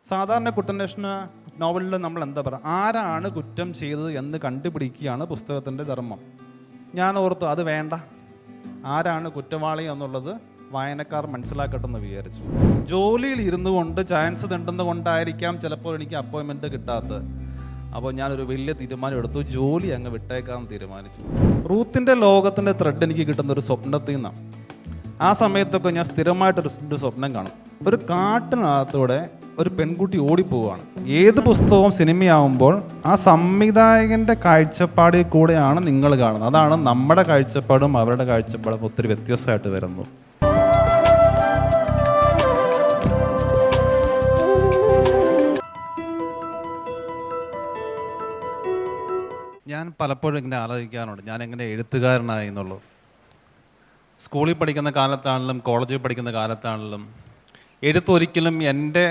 സാധാരണ കുറ്റാന്വേഷണ നോവലിൽ നമ്മൾ എന്താ പറയുക, ആരാണ് കുറ്റം ചെയ്തത് എന്ന് കണ്ടുപിടിക്കുകയാണ് പുസ്തകത്തിൻ്റെ ധർമ്മം. ഞാൻ ഓർത്തു അത് വേണ്ട, ആരാണ് കുറ്റവാളി എന്നുള്ളത് വായനക്കാർ മനസ്സിലാക്കട്ടെ എന്ന് വിചാരിച്ചു. ജോലിയിൽ ഇരുന്നു കൊണ്ട് ചാൻസ് തെണ്ടുന്ന കൊണ്ടായിരിക്കാം ചിലപ്പോൾ എനിക്ക് അപ്പോയിൻമെൻറ്റ് കിട്ടാത്തത്. അപ്പോൾ ഞാനൊരു വലിയ തീരുമാനം എടുത്തു, ജോലി അങ്ങ് വിട്ടേക്കാമെന്ന് തീരുമാനിച്ചു. റൂത്തിൻ്റെ ലോകത്തിൻ്റെ ത്രെഡ് എനിക്ക് കിട്ടുന്ന ഒരു സ്വപ്നത്തിൽ നിന്നാണ്. ആ സമയത്തൊക്കെ ഞാൻ സ്ഥിരമായിട്ടൊരു സ്വപ്നം കാണും. ഒരു കാട്ടിനകത്തൂടെ ഒരു പെൺകുട്ടി ഓടിപ്പോവുകയാണ്. ഏത് പുസ്തകവും സിനിമയാവുമ്പോൾ ആ സംവിധായകൻ്റെ കാഴ്ചപ്പാടിൽ കൂടെയാണ് നിങ്ങൾ കാണുന്നത്. അതാണ് നമ്മുടെ കാഴ്ചപ്പാടും അവരുടെ കാഴ്ചപ്പാടും ഒത്തിരി വ്യത്യസ്തമായിട്ട് വരുന്നത്. ഞാൻ പലപ്പോഴും ഇങ്ങനെ ആലോചിക്കാറുണ്ട്, ഞാൻ എങ്ങനെ എഴുത്തുകാരനായി എന്നുള്ളത്. സ്കൂളിൽ പഠിക്കുന്ന കാലത്താണെങ്കിലും കോളേജിൽ പഠിക്കുന്ന കാലത്താണെങ്കിലും എഴുത്തൊരിക്കലും എൻ്റെ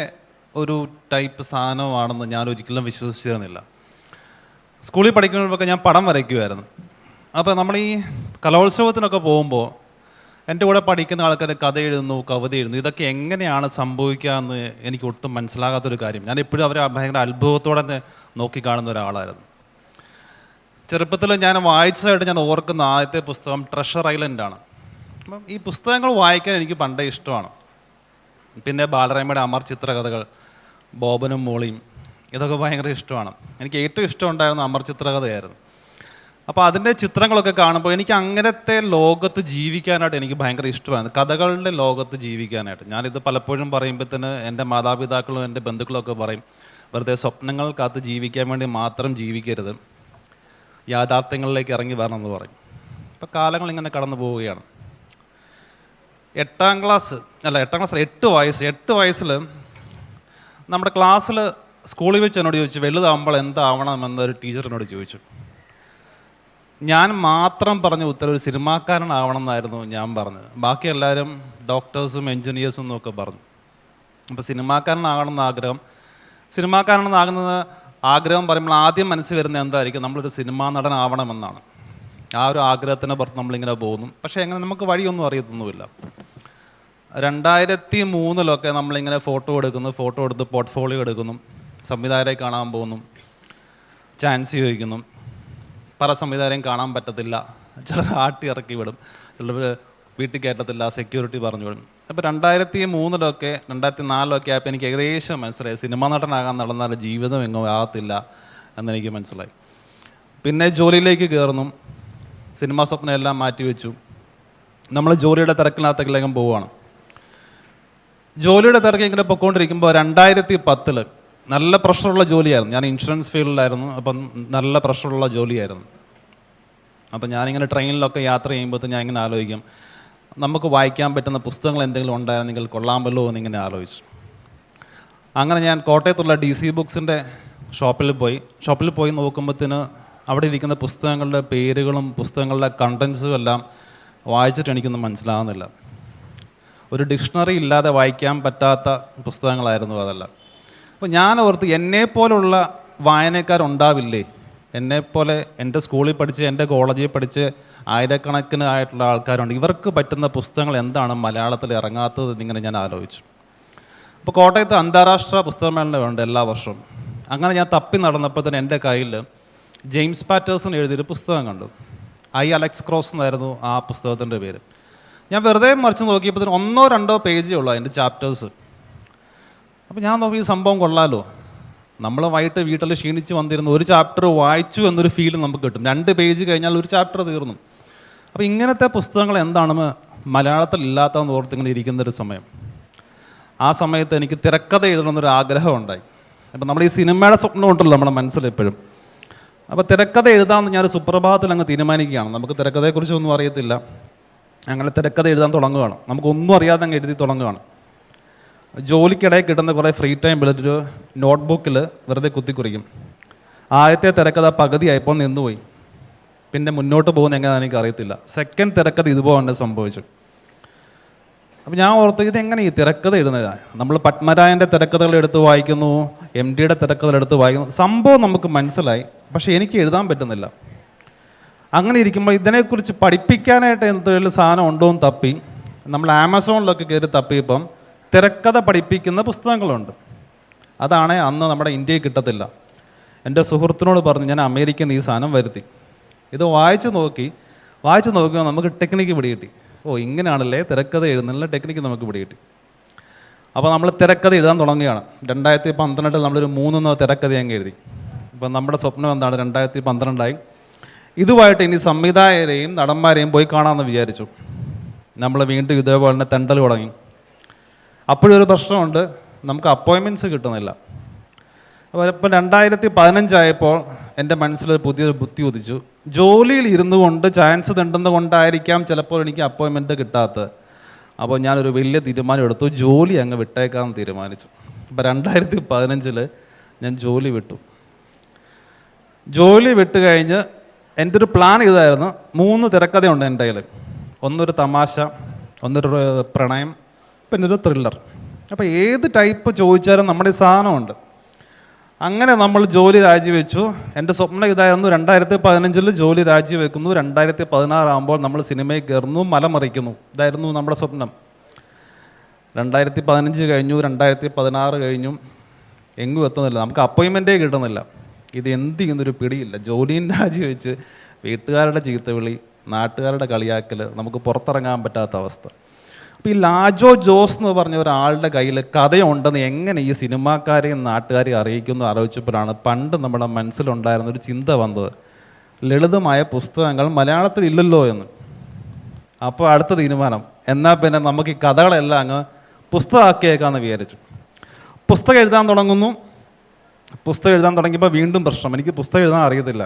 ഒരു ടൈപ്പ് സാധനമാണെന്ന് ഞാൻ ഒരിക്കലും വിശ്വസിച്ചിരുന്നില്ല. സ്കൂളിൽ പഠിക്കുമ്പോഴൊക്കെ ഞാൻ പടം വരയ്ക്കുമായിരുന്നു. അപ്പോൾ നമ്മൾ ഈ കലോത്സവത്തിനൊക്കെ പോകുമ്പോൾ എൻ്റെ കൂടെ പഠിക്കുന്ന ആൾക്കാർ കഥ എഴുതുന്നു, കവിത എഴുതുന്നു. ഇതൊക്കെ എങ്ങനെയാണ് സംഭവിക്കുക എന്ന് എനിക്ക് ഒട്ടും മനസ്സിലാകാത്തൊരു കാര്യം. ഞാൻ എപ്പോഴും അവരെ ഭയങ്കര അത്ഭുതത്തോടെ നോക്കിക്കാണുന്ന ഒരാളായിരുന്നു. ചെറുപ്പത്തിൽ ഞാൻ വായിച്ചതായിട്ട് ഞാൻ ഓർക്കുന്ന ആദ്യത്തെ പുസ്തകം ട്രഷർ ഐലൻഡാണ്. അപ്പം ഈ പുസ്തകങ്ങൾ വായിക്കാൻ എനിക്ക് പണ്ടേ ഇഷ്ടമാണ്. പിന്നെ ബാലരമയുടെ അമർ ചിത്രകഥകൾ, ബോബനും മോളിയും, ഇതൊക്കെ ഭയങ്കര ഇഷ്ടമാണ്. എനിക്ക് ഏറ്റവും ഇഷ്ടമുണ്ടായിരുന്ന അമർ ചിത്രകഥയായിരുന്നു. അപ്പോൾ അതിൻ്റെ ചിത്രങ്ങളൊക്കെ കാണുമ്പോൾ എനിക്ക് അങ്ങനത്തെ ലോകത്ത് ജീവിക്കാനായിട്ട് എനിക്ക് ഭയങ്കര ഇഷ്ടമാണ്, കഥകളുടെ ലോകത്ത് ജീവിക്കാനായിട്ട്. ഞാനിത് പലപ്പോഴും പറയുമ്പോഴത്തേന് എൻ്റെ മാതാപിതാക്കളും എൻ്റെ ബന്ധുക്കളൊക്കെ പറയും, വെറുതെ സ്വപ്നങ്ങൾക്കകത്ത് ജീവിക്കാൻ വേണ്ടി മാത്രം ജീവിക്കരുത്, യാഥാർത്ഥ്യങ്ങളിലേക്ക് ഇറങ്ങി വരണമെന്ന് പറയും. അപ്പോൾ കാലങ്ങൾ ഇങ്ങനെ കടന്നു പോവുകയാണ്. 8 വയസ്സിൽ നമ്മുടെ ക്ലാസ്സിൽ സ്കൂളിൽ വെച്ച് എന്നോട് ചോദിച്ചു, വലുതാകുമ്പോൾ എന്താവണമെന്നൊരു ടീച്ചർ എന്നോട് ചോദിച്ചു. ഞാൻ മാത്രം പറഞ്ഞ ഉത്തരം ഒരു സിനിമാക്കാരനാവണം എന്നായിരുന്നു ഞാൻ പറഞ്ഞത്. ബാക്കി എല്ലാവരും ഡോക്ടേഴ്സും എൻജിനീയേഴ്സും എന്നൊക്കെ പറഞ്ഞു. അപ്പോൾ സിനിമാക്കാരനാകണമെന്ന് ആഗ്രഹം. സിനിമാക്കാരനെന്നാകുന്നത് ആഗ്രഹം പറയുമ്പോൾ ആദ്യം മനസ്സിൽ വരുന്നത് എന്തായിരിക്കും, നമ്മളൊരു സിനിമാ നടനാവണമെന്നാണ്. ആ ഒരു ആഗ്രഹത്തിനെ പുറത്ത് നമ്മളിങ്ങനെ പോകുന്നു. പക്ഷേ എങ്ങനെ നമുക്ക് വഴിയൊന്നും അറിയത്തൊന്നുമില്ല. 2003 നമ്മളിങ്ങനെ ഫോട്ടോ എടുത്ത് പോർട്ട്ഫോളിയോ എടുക്കുന്നു, സംവിധായകരെ കാണാൻ പോകുന്നു, ചാൻസ് ചോദിക്കുന്നു. പല സംവിധായകരെയും കാണാൻ പറ്റത്തില്ല, ചിലർ ആട്ടി ഇറക്കി വിടും, ചിലർ വീട്ടിൽ കയറ്റത്തില്ല, സെക്യൂരിറ്റി പറഞ്ഞു വിടും. അപ്പോൾ 2003 2004 ആയപ്പോൾ എനിക്ക് ഏകദേശം മനസ്സിലായി, സിനിമാ നടനാകാൻ നടന്നാൽ ജീവിതം എങ്ങും ആകത്തില്ല എന്നെനിക്ക് മനസ്സിലായി. പിന്നെ ജോലിയിലേക്ക് കയറുന്നു, സിനിമാ സ്വപ്നം എല്ലാം മാറ്റിവെച്ചു. നമ്മൾ ജോലിയുടെ തിരക്കിനകത്തേക്കും പോവുകയാണ്. ജോലിയുടെ തിരക്ക് ഇങ്ങനെ പൊയ്ക്കൊണ്ടിരിക്കുമ്പോൾ 2010 നല്ല പ്രഷറുള്ള ജോലിയായിരുന്നു. ഞാൻ ഇൻഷുറൻസ് ഫീൽഡിലായിരുന്നു. അപ്പം നല്ല പ്രഷറുള്ള ജോലിയായിരുന്നു. അപ്പം ഞാനിങ്ങനെ ട്രെയിനിലൊക്കെ യാത്ര ചെയ്യുമ്പോൾ ഞാൻ ഇങ്ങനെ ആലോചിക്കും, നമുക്ക് വായിക്കാൻ പറ്റുന്ന പുസ്തകങ്ങൾ എന്തെങ്കിലും ഉണ്ടായിരുന്നെങ്കിൽ കൊള്ളാമല്ലോ എന്നിങ്ങനെ ആലോചിച്ചു. അങ്ങനെ ഞാൻ കോട്ടയത്തുള്ള DC ബുക്സിൻ്റെ ഷോപ്പിൽ പോയി നോക്കുമ്പോഴത്തേന് അവിടെ ഇരിക്കുന്ന പുസ്തകങ്ങളുടെ പേരുകളും പുസ്തകങ്ങളുടെ കണ്ടൻസും എല്ലാം വായിച്ചിട്ട് എനിക്കൊന്നും മനസ്സിലാകുന്നില്ല. ഒരു ഡിക്ഷണറി ഇല്ലാതെ വായിക്കാൻ പറ്റാത്ത പുസ്തകങ്ങളായിരുന്നു അതെല്ലാം. അപ്പോൾ ഞാൻ ഓർത്ത്, എന്നെപ്പോലുള്ള വായനക്കാരുണ്ടാവില്ലേ? എന്നെപ്പോലെ എൻ്റെ സ്കൂളിൽ പഠിച്ച് എൻ്റെ കോളേജിൽ പഠിച്ച് ആയിരക്കണക്കിന് ആയിട്ടുള്ള ആൾക്കാരുണ്ട്. ഇവർക്ക് പറ്റുന്ന പുസ്തകങ്ങൾ എന്താണ് മലയാളത്തിൽ ഇറങ്ങാത്തത് എന്നിങ്ങനെ ഞാൻ ആലോചിച്ചു. അപ്പോൾ കോട്ടയത്ത് അന്താരാഷ്ട്ര പുസ്തകമേളയുണ്ട് എല്ലാ വർഷവും. അങ്ങനെ ഞാൻ തപ്പി നടന്നപ്പോൾ തന്നെ എൻ്റെ കയ്യിൽ ജെയിംസ് പാറ്റേഴ്സൺ എഴുതിയൊരു പുസ്തകം കണ്ടു. അലക്സ് ക്രോസ് എന്നായിരുന്നു ആ പുസ്തകത്തിൻ്റെ പേര്. ഞാൻ വെറുതെ മറിച്ച് നോക്കിയപ്പോൾ 1-2 പേജേ ഉള്ളൂ അതിൻ്റെ ചാപ്റ്റേഴ്സ്. അപ്പോൾ ഞാൻ നോക്കി, ഈ സംഭവം കൊള്ളാലോ, നമ്മൾ വൈകിട്ട് വീട്ടിൽ ക്ഷീണിച്ച് വന്നിരുന്നു, ഒരു ചാപ്റ്റർ വായിച്ചു എന്നൊരു ഫീൽ നമുക്ക് കിട്ടും. 2 പേജ് കഴിഞ്ഞാൽ ഒരു ചാപ്റ്റർ തീർന്നു. അപ്പോൾ ഇങ്ങനത്തെ പുസ്തകങ്ങൾ എന്താണ് മലയാളത്തിൽ ഇല്ലാത്തതെന്ന് ഓർത്തിങ്ങനെ ഇരിക്കുന്നൊരു സമയം. ആ സമയത്ത് എനിക്ക് തിരക്കഥ എഴുതണമെന്നൊരു ആഗ്രഹം ഉണ്ടായി. അപ്പോൾ നമ്മൾ ഈ സിനിമയുടെ സ്വപ്നം ഉണ്ടല്ലോ നമ്മുടെ മനസ്സിലെപ്പോഴും. അപ്പോൾ തിരക്കഥ എഴുതാമെന്ന് ഞാനൊരു സുപ്രഭാതത്തിൽ അങ്ങ് തീരുമാനിക്കുകയാണ്. നമുക്ക് തിരക്കഥയെക്കുറിച്ചൊന്നും അറിയത്തില്ല. അങ്ങനെ തിരക്കഥ എഴുതാൻ തുടങ്ങുകയാണ്. നമുക്കൊന്നും അറിയാതെ അങ്ങ് എഴുതി തുടങ്ങുകയാണ്. ജോലിക്കിടയിൽ കിട്ടുന്ന കുറേ ഫ്രീ ടൈം ഒരു നോട്ട്ബുക്കിൽ വെറുതെ കുത്തിക്കുറിക്കും. ആദ്യത്തെ തിരക്കഥ പകുതിയായപ്പോൾ നിന്നുപോയി. പിന്നെ മുന്നോട്ട് പോകുന്ന എങ്ങനെയാണെന്ന് എനിക്ക് അറിയത്തില്ല. സെക്കൻഡ് തിരക്കഥ ഇതുപോലെ തന്നെ സംഭവിച്ചു. അപ്പോൾ ഞാൻ ഓർത്തു, ഇതെങ്ങനെ ഈ തിരക്കഥ എഴുതുന്നതാണ്? നമ്മൾ പത്മരായൻ്റെ തിരക്കഥകൾ എടുത്ത് വായിക്കുന്നു, MDയുടെ തിരക്കഥകൾ എടുത്ത് വായിക്കുന്നു, സംഭവം നമുക്ക് മനസ്സിലായി, പക്ഷേ എനിക്ക് എഴുതാൻ പറ്റുന്നില്ല. അങ്ങനെ ഇരിക്കുമ്പോൾ ഇതിനെക്കുറിച്ച് പഠിപ്പിക്കാനായിട്ട് എന്തെങ്കിലും സാധനം ഉണ്ടോ എന്ന് തപ്പി നമ്മൾ ആമസോണിലൊക്കെ കയറി തപ്പിയപ്പം തിരക്കഥ പഠിപ്പിക്കുന്ന പുസ്തകങ്ങളുണ്ട്. അതാണ് അന്ന് നമ്മുടെ ഇന്ത്യയിൽ കിട്ടത്തില്ല. എൻ്റെ സുഹൃത്തിനോട് പറഞ്ഞു ഞാൻ അമേരിക്കയിൽ നിന്ന് ഈ സാധനം വരുത്തി. ഇത് വായിച്ചു നോക്കിയാൽ നമുക്ക് ടെക്നിക്ക് പിടികിട്ടി. ഇങ്ങനെയാണല്ലേ തിരക്കഥ എഴുതുന്നതിനുള്ള ടെക്നിക്ക് നമുക്ക് പിടികിട്ടി. അപ്പോൾ നമ്മൾ തിരക്കഥ എഴുതാൻ തുടങ്ങുകയാണ്. 2012 നമ്മളൊരു 3 തിരക്കഥ അങ്ങ് എഴുതി. ഇപ്പം നമ്മുടെ സ്വപ്നം എന്താണ്? 2012 ഇതുമായിട്ട് ഇനി സംവിധായകരെയും നടന്മാരെയും പോയി കാണാമെന്ന് വിചാരിച്ചു. നമ്മൾ വീണ്ടും ഇതേപോലെ തന്നെ തെണ്ടൽ തുടങ്ങി. അപ്പോഴൊരു പ്രശ്നമുണ്ട്, നമുക്ക് അപ്പോയിൻമെൻറ്റ്സ് കിട്ടുന്നില്ല. അപ്പോൾ ഇപ്പം 2015 ആയപ്പോൾ എൻ്റെ മനസ്സിലൊരു പുതിയൊരു ബുദ്ധി ഉദിച്ചു. ജോലിയിൽ ഇരുന്നു കൊണ്ട് ചാൻസ് തെണ്ടുന്നത് കൊണ്ടായിരിക്കാം ചിലപ്പോൾ എനിക്ക് അപ്പോയിൻമെൻറ്റ് കിട്ടാത്തത്. അപ്പോൾ ഞാനൊരു വലിയ തീരുമാനം എടുത്തു, ജോലി അങ്ങ് വിട്ടേക്കാമെന്ന് തീരുമാനിച്ചു. അപ്പോൾ 2015 ഞാൻ ജോലി വിട്ടു. ജോലി വിട്ട് കഴിഞ്ഞ് എൻ്റെ ഒരു പ്ലാൻ ഇതായിരുന്നു. 3 തിരക്കഥയുണ്ട് എൻ്റെ കയ്യിൽ. ഒന്നൊരു തമാശ, ഒന്നൊരു പ്രണയം, പിന്നെ ഒരു ത്രില്ലർ. അപ്പോൾ ഏത് ടൈപ്പ് ചോദിച്ചാലും നമ്മുടെ ഈ സാധനമുണ്ട്. അങ്ങനെ നമ്മൾ ജോലി രാജിവെച്ചു. എൻ്റെ സ്വപ്നം ഇതായിരുന്നു, 2015 ജോലി രാജിവെക്കുന്നു, 2016 ആകുമ്പോൾ നമ്മൾ സിനിമയിൽ കയറുന്നു, മലമറിക്കുന്നു. ഇതായിരുന്നു നമ്മുടെ സ്വപ്നം. 2015 കഴിഞ്ഞു, 2016 കഴിഞ്ഞു, എങ്ങും എത്തുന്നില്ല. നമുക്ക് അപ്പോയിൻമെൻറ്റേ കിട്ടുന്നില്ല. ഇത് എന്ത് ചെയ്യുന്നൊരു പിടിയില്ല. ജോലിയും രാജിവെച്ച് വീട്ടുകാരുടെ ചീത്തവിളി, നാട്ടുകാരുടെ കളിയാക്കൽ, നമുക്ക് പുറത്തിറങ്ങാൻ പറ്റാത്ത അവസ്ഥ. അപ്പോൾ ഈ ലാജോ ജോസ് എന്ന് പറഞ്ഞ ഒരാളുടെ കയ്യിൽ കഥയുണ്ടെന്ന് എങ്ങനെ ഈ സിനിമാക്കാരെയും നാട്ടുകാരെയും അറിയിക്കുമെന്ന് ആലോചിച്ചപ്പോഴാണ് പണ്ട് നമ്മുടെ മനസ്സിലുണ്ടായിരുന്നൊരു ചിന്ത വന്നത്, ലളിതമായ പുസ്തകങ്ങൾ മലയാളത്തിൽ ഇല്ലല്ലോ എന്ന്. അപ്പോൾ അടുത്ത തീരുമാനം, എന്നാൽ പിന്നെ നമുക്ക് ഈ കഥകളെല്ലാം അങ്ങ് പുസ്തകമാക്കിയേക്കാമെന്ന് വിചാരിച്ചു. പുസ്തകം എഴുതാൻ തുടങ്ങുന്നു. പുസ്തകം എഴുതാൻ തുടങ്ങിയപ്പോൾ വീണ്ടും പ്രശ്നം, എനിക്ക് പുസ്തകം എഴുതാൻ അറിയത്തില്ല.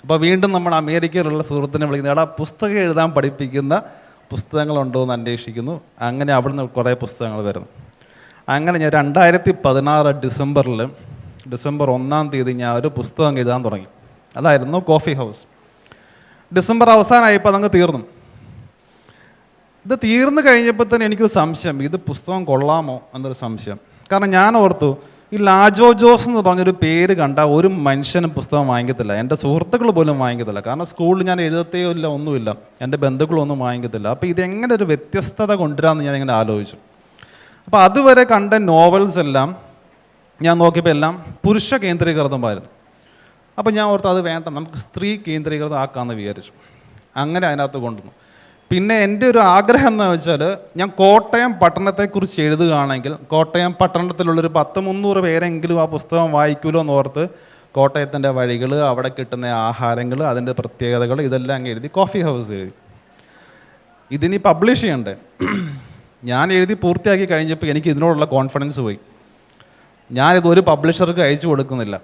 അപ്പോൾ വീണ്ടും നമ്മൾ അമേരിക്കയിലുള്ള സുഹൃത്തിനെ വിളിക്കുന്നത്, എടാ പുസ്തകം എഴുതാൻ പഠിപ്പിക്കുന്ന പുസ്തകങ്ങളുണ്ടോ എന്ന് അന്വേഷിക്കുന്നു. അങ്ങനെ അവിടുന്ന് കുറേ പുസ്തകങ്ങൾ വരുന്നു. അങ്ങനെ ഞാൻ 2016 ഡിസംബർ 1 ഞാൻ ഒരു പുസ്തകം എഴുതാൻ തുടങ്ങി. അതായിരുന്നു കോഫി ഹൗസ്. ഡിസംബർ അവസാനമായപ്പോൾ അതങ്ങ് തീർന്നു. ഇത് തീർന്നു കഴിഞ്ഞപ്പോൾ തന്നെ എനിക്കൊരു സംശയം, ഇത് പുസ്തകം കൊള്ളാമോ എന്നൊരു സംശയം. കാരണം ഞാൻ ഓർത്തു, ഈ ലാജോ ജോസ് എന്ന് പറഞ്ഞൊരു പേര് കണ്ട ഒരു മനുഷ്യനും പുസ്തകം വാങ്ങിക്കത്തില്ല. എൻ്റെ സുഹൃത്തുക്കൾ പോലും വാങ്ങിക്കത്തില്ല. കാരണം സ്കൂളിൽ ഞാൻ എഴുതത്തേ ഇല്ല, ഒന്നുമില്ല. എൻ്റെ ബന്ധുക്കളൊന്നും വാങ്ങിക്കത്തില്ല. അപ്പോൾ ഇതെങ്ങനെ ഒരു വ്യത്യസ്തത കൊണ്ടുവരാമെന്ന് ഞാനിങ്ങനെ ആലോചിച്ചു. അപ്പോൾ അതുവരെ കണ്ട നോവൽസ് എല്ലാം ഞാൻ നോക്കിയപ്പോൾ എല്ലാം പുരുഷ കേന്ദ്രീകൃതമായിരുന്നു. അപ്പോൾ ഞാൻ ഓർത്ത് അത് വേണ്ട, നമുക്ക് സ്ത്രീ കേന്ദ്രീകൃതം ആക്കാമെന്ന് വിചാരിച്ചു. അങ്ങനെ അതിനകത്ത് കൊണ്ടുവന്നു. പിന്നെ എൻ്റെ ഒരു ആഗ്രഹം എന്ന് വെച്ചാൽ, ഞാൻ കോട്ടയം പട്ടണത്തെക്കുറിച്ച് എഴുതുകയാണെങ്കിൽ കോട്ടയം പട്ടണത്തിലുള്ളൊരു 10-300 പേരെങ്കിലും ആ പുസ്തകം വായിക്കുമല്ലോ എന്നോർത്ത് കോട്ടയത്തിൻ്റെ വഴികൾ, അവിടെ കിട്ടുന്ന ആഹാരങ്ങൾ, അതിൻ്റെ പ്രത്യേകതകൾ, ഇതെല്ലാം അങ്ങ് എഴുതി കോഫി ഹൗസ് എഴുതി. ഇതിനി പബ്ലിഷ് ചെയ്യണ്ടേ. ഞാൻ എഴുതി പൂർത്തിയാക്കി കഴിഞ്ഞപ്പോൾ എനിക്ക് ഇതിനോടുള്ള കോൺഫിഡൻസ് പോയി. ഞാനിത് ഒരു പബ്ലിഷർക്ക് അയച്ചു കൊടുക്കുന്നില്ല.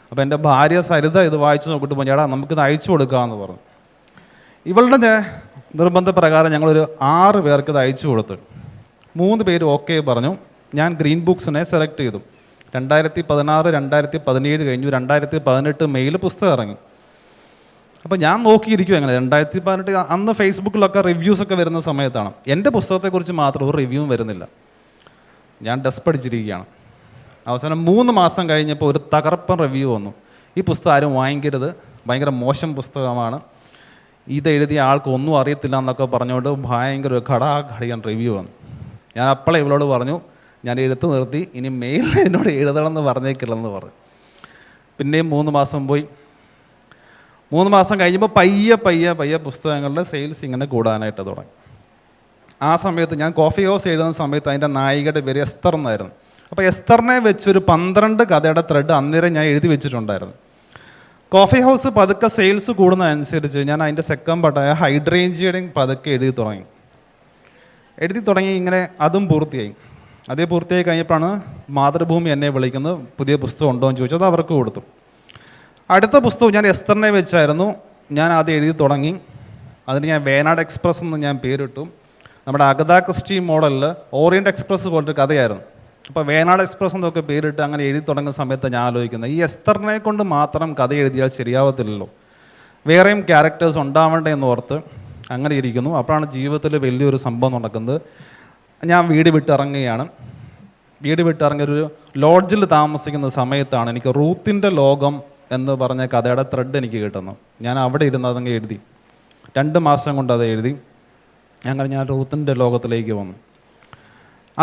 അപ്പോൾ എൻ്റെ ഭാര്യ സരിത ഇത് വായിച്ചു നോക്കിയിട്ട് പറഞ്ഞു, ചേട്ടാ നമുക്കിത് അയച്ചു കൊടുക്കാമെന്ന് പറഞ്ഞു. ഇവളുടെ നിർബന്ധപ്രകാരം ഞങ്ങളൊരു 6 പേർക്ക് ഇത് അയച്ചു കൊടുത്ത് 3 പേര് ഓക്കെ പറഞ്ഞു. ഞാൻ ഗ്രീൻ ബുക്സിനെ സെലക്ട് ചെയ്തു. 2016, 2017 കഴിഞ്ഞു. 2018 മെയിൽ പുസ്തകം ഇറങ്ങി. അപ്പോൾ ഞാൻ നോക്കിയിരിക്കും എങ്ങനെ 2018 അന്ന് ഫേസ്ബുക്കിലൊക്കെ റിവ്യൂസൊക്കെ വരുന്ന സമയത്താണ്. എൻ്റെ പുസ്തകത്തെക്കുറിച്ച് മാത്രം ഒരു റിവ്യൂവും വരുന്നില്ല. ഞാൻ ഡെസ്പടിച്ചിരിക്കുകയാണ്. അവസാനം 3 മാസം കഴിഞ്ഞപ്പോൾ ഒരു തകർപ്പൻ റിവ്യൂ വന്നു. ഈ പുസ്തകം ആരും വാങ്ങിക്കരുത്, ഭയങ്കര മോശം പുസ്തകമാണ്, ഇതെഴുതിയ ആൾക്ക് ഒന്നും അറിയത്തില്ല എന്നൊക്കെ പറഞ്ഞുകൊണ്ട് ഭയങ്കര ഒരു ഘടാഘടിയൻ റിവ്യൂ വന്നു. ഞാൻ അപ്പോഴേ ഇവളോട് പറഞ്ഞു, ഞാൻ എഴുത്ത് നിർത്തി, ഇനി മെയിൽ എന്നോട് എഴുതണമെന്ന് പറഞ്ഞേക്കില്ലെന്ന് പറഞ്ഞു. പിന്നെയും 3 മാസം പോയി. 3 മാസം കഴിഞ്ഞപ്പോൾ പയ്യെ പുസ്തകങ്ങളുടെ സെയിൽസ് ഇങ്ങനെ കൂടാനായിട്ട് തുടങ്ങി. ആ സമയത്ത് ഞാൻ കോഫി ഹൗസ് എഴുതുന്ന സമയത്ത് അതിൻ്റെ നായികയുടെ പേര് എസ്തർ എന്നായിരുന്നു. അപ്പോൾ എസ്തറിനെ വെച്ചൊരു 12 കഥയുടെ ത്രെഡ് അന്നേരം ഞാൻ എഴുതി വെച്ചിട്ടുണ്ടായിരുന്നു. കോഫി ഹൗസ് പതുക്കെ സെയിൽസ് കൂടുന്നതനുസരിച്ച് ഞാൻ അതിൻ്റെ സെക്കൻഡ് പാർട്ടായ ഹൈഡ്രേഞ്ചിയുടെയും പതുക്കെ എഴുതി തുടങ്ങി. ഇങ്ങനെ അതും പൂർത്തിയായി. അതേ പൂർത്തിയായി കഴിഞ്ഞപ്പോഴാണ് മാതൃഭൂമി എന്നെ വിളിക്കുന്നത്, പുതിയ പുസ്തകം ഉണ്ടോ എന്ന് ചോദിച്ചത് അവർക്ക് കൊടുത്തു. അടുത്ത പുസ്തകം ഞാൻ എസ്തറിനെ വെച്ചായിരുന്നു. ഞാൻ അത് എഴുതി തുടങ്ങി. അതിന് ഞാൻ വേനാട് എക്സ്പ്രസ് എന്ന് ഞാൻ പേരിട്ടു. നമ്മുടെ അഗതാ ക്രിസ്റ്റി മോഡലിൽ ഓറിയൻ്റ് എക്സ്പ്രസ് പോലൊരു കഥയായിരുന്നു. അപ്പോൾ വേനാട് എക്സ്പ്രസ് എന്നൊക്കെ പേരിട്ട് അങ്ങനെ എഴുതി തുടങ്ങുന്ന സമയത്ത് ഞാൻ ആലോചിക്കുന്നത്, ഈ എസ്തറിനെ കൊണ്ട് മാത്രം കഥ എഴുതിയാൽ ശരിയാവത്തില്ലല്ലോ, വേറെയും ക്യാരക്ടേഴ്സ് ഉണ്ടാവേണ്ടേ എന്ന് ഓർത്ത് അങ്ങനെ ഇരിക്കുന്നു. അപ്പോഴാണ് ജീവിതത്തിൽ വലിയൊരു സംഭവം നടക്കുന്നത്. ഞാൻ വീട് വിട്ടിറങ്ങുകയാണ്. വീട് വിട്ടിറങ്ങിയൊരു ലോഡ്ജിൽ താമസിക്കുന്ന സമയത്താണ് എനിക്ക് റൂത്തിൻ്റെ ലോകം എന്ന് പറഞ്ഞ കഥയുടെ ത്രെഡ് എനിക്ക് കിട്ടുന്നു. ഞാൻ അവിടെ ഇരുന്ന് അതങ്ങ് എഴുതി. 2 മാസം കൊണ്ട് അത് എഴുതി. അങ്ങനെ ഞാൻ റൂത്തിൻ്റെ ലോകത്തിലേക്ക് വന്നു.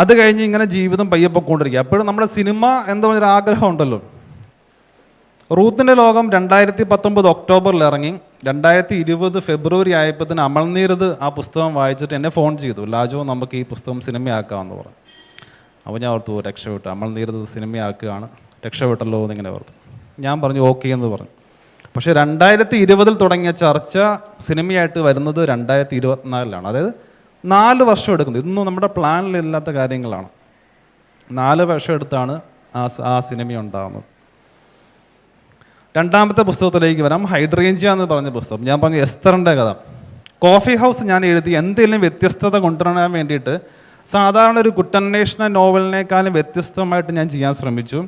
അത് കഴിഞ്ഞ് ഇങ്ങനെ ജീവിതം പയ്യെ പൊയ്ക്കൊണ്ടിരിക്കുക. അപ്പോഴും നമ്മുടെ സിനിമ എന്താ പറഞ്ഞൊരു ആഗ്രഹം ഉണ്ടല്ലോ. റൂത്തിൻ്റെ ലോകം 2019 ഒക്ടോബറിൽ ഇറങ്ങി. 2020 ഫെബ്രുവരി ആയപ്പോഴത്തേന് അമൽനീരത് ആ പുസ്തകം വായിച്ചിട്ട് എന്നെ ഫോൺ ചെയ്തു, ലാജോ നമുക്ക് ഈ പുസ്തകം സിനിമയാക്കാമെന്ന് പറഞ്ഞു. അപ്പോൾ ഞാൻ ഓർത്തു രക്ഷപ്പെട്ടു, അമൽനീരത് സിനിമയാക്കുകയാണ്, രക്ഷപ്പെട്ടല്ലോ എന്നിങ്ങനെ ഓർത്തു. ഞാൻ പറഞ്ഞു ഓക്കെ എന്ന് പറഞ്ഞു. പക്ഷേ 2020 തുടങ്ങിയ ചർച്ച സിനിമയായിട്ട് വരുന്നത് 2024 അതായത് 4 വർഷം എടുക്കുന്നത്. ഇതൊന്നും നമ്മുടെ പ്ലാനിലില്ലാത്ത കാര്യങ്ങളാണ്. 4 വർഷം എടുത്താണ് ആ സിനിമ ഉണ്ടാകുന്നത്. രണ്ടാമത്തെ പുസ്തകത്തിലേക്ക് വരാം. ഹൈഡ്രേഞ്ചിയ എന്ന് പറഞ്ഞ പുസ്തകം. ഞാൻ പറഞ്ഞു എസ്തറിൻ്റെ കഥ. കോഫി ഹൗസ് ഞാൻ എഴുതി എന്തെങ്കിലും വ്യത്യസ്തത കൊണ്ടുവരാൻ വേണ്ടിയിട്ട് സാധാരണ ഒരു കുറ്റാന്വേഷണ നോവലിനേക്കാളും വ്യത്യസ്തമായിട്ട് ഞാൻ ചെയ്യാൻ ശ്രമിച്ചു.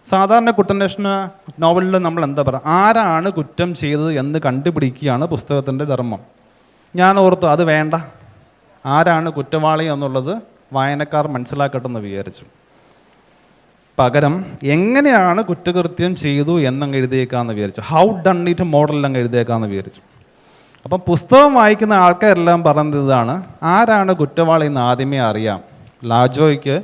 സാധാരണ കുറ്റാന്വേഷണ നോവലിൽ നമ്മൾ എന്താ പറയുക, ആരാണ് കുറ്റം ചെയ്തത് എന്ന് കണ്ടുപിടിക്കുകയാണ് പുസ്തകത്തിൻ്റെ ധർമ്മം. ഞാൻ ഓർത്തു അത് വേണ്ട, ആരാണ് കുറ്റവാളി എന്നുള്ളത് വായനക്കാർ മനസ്സിലാക്കട്ടെ എന്ന് വിചാരിച്ചു. പകരം എങ്ങനെയാണ് കുറ്റകൃത്യം ചെയ്തു എന്നങ്ങ് എഴുതിയേക്കാമെന്ന് വിചാരിച്ചു. ഹൗ ഡൺ ഇറ്റ് മോഡലിലങ്ങ് എഴുതിയേക്കാമെന്ന് വിചാരിച്ചു. അപ്പം പുസ്തകം വായിക്കുന്ന ആൾക്കാരെല്ലാം പറയുന്നത് ഇതാണ്, ആരാണ് കുറ്റവാളി എന്ന് ആദ്യമേ അറിയാം, ലാജോയ്ക്ക്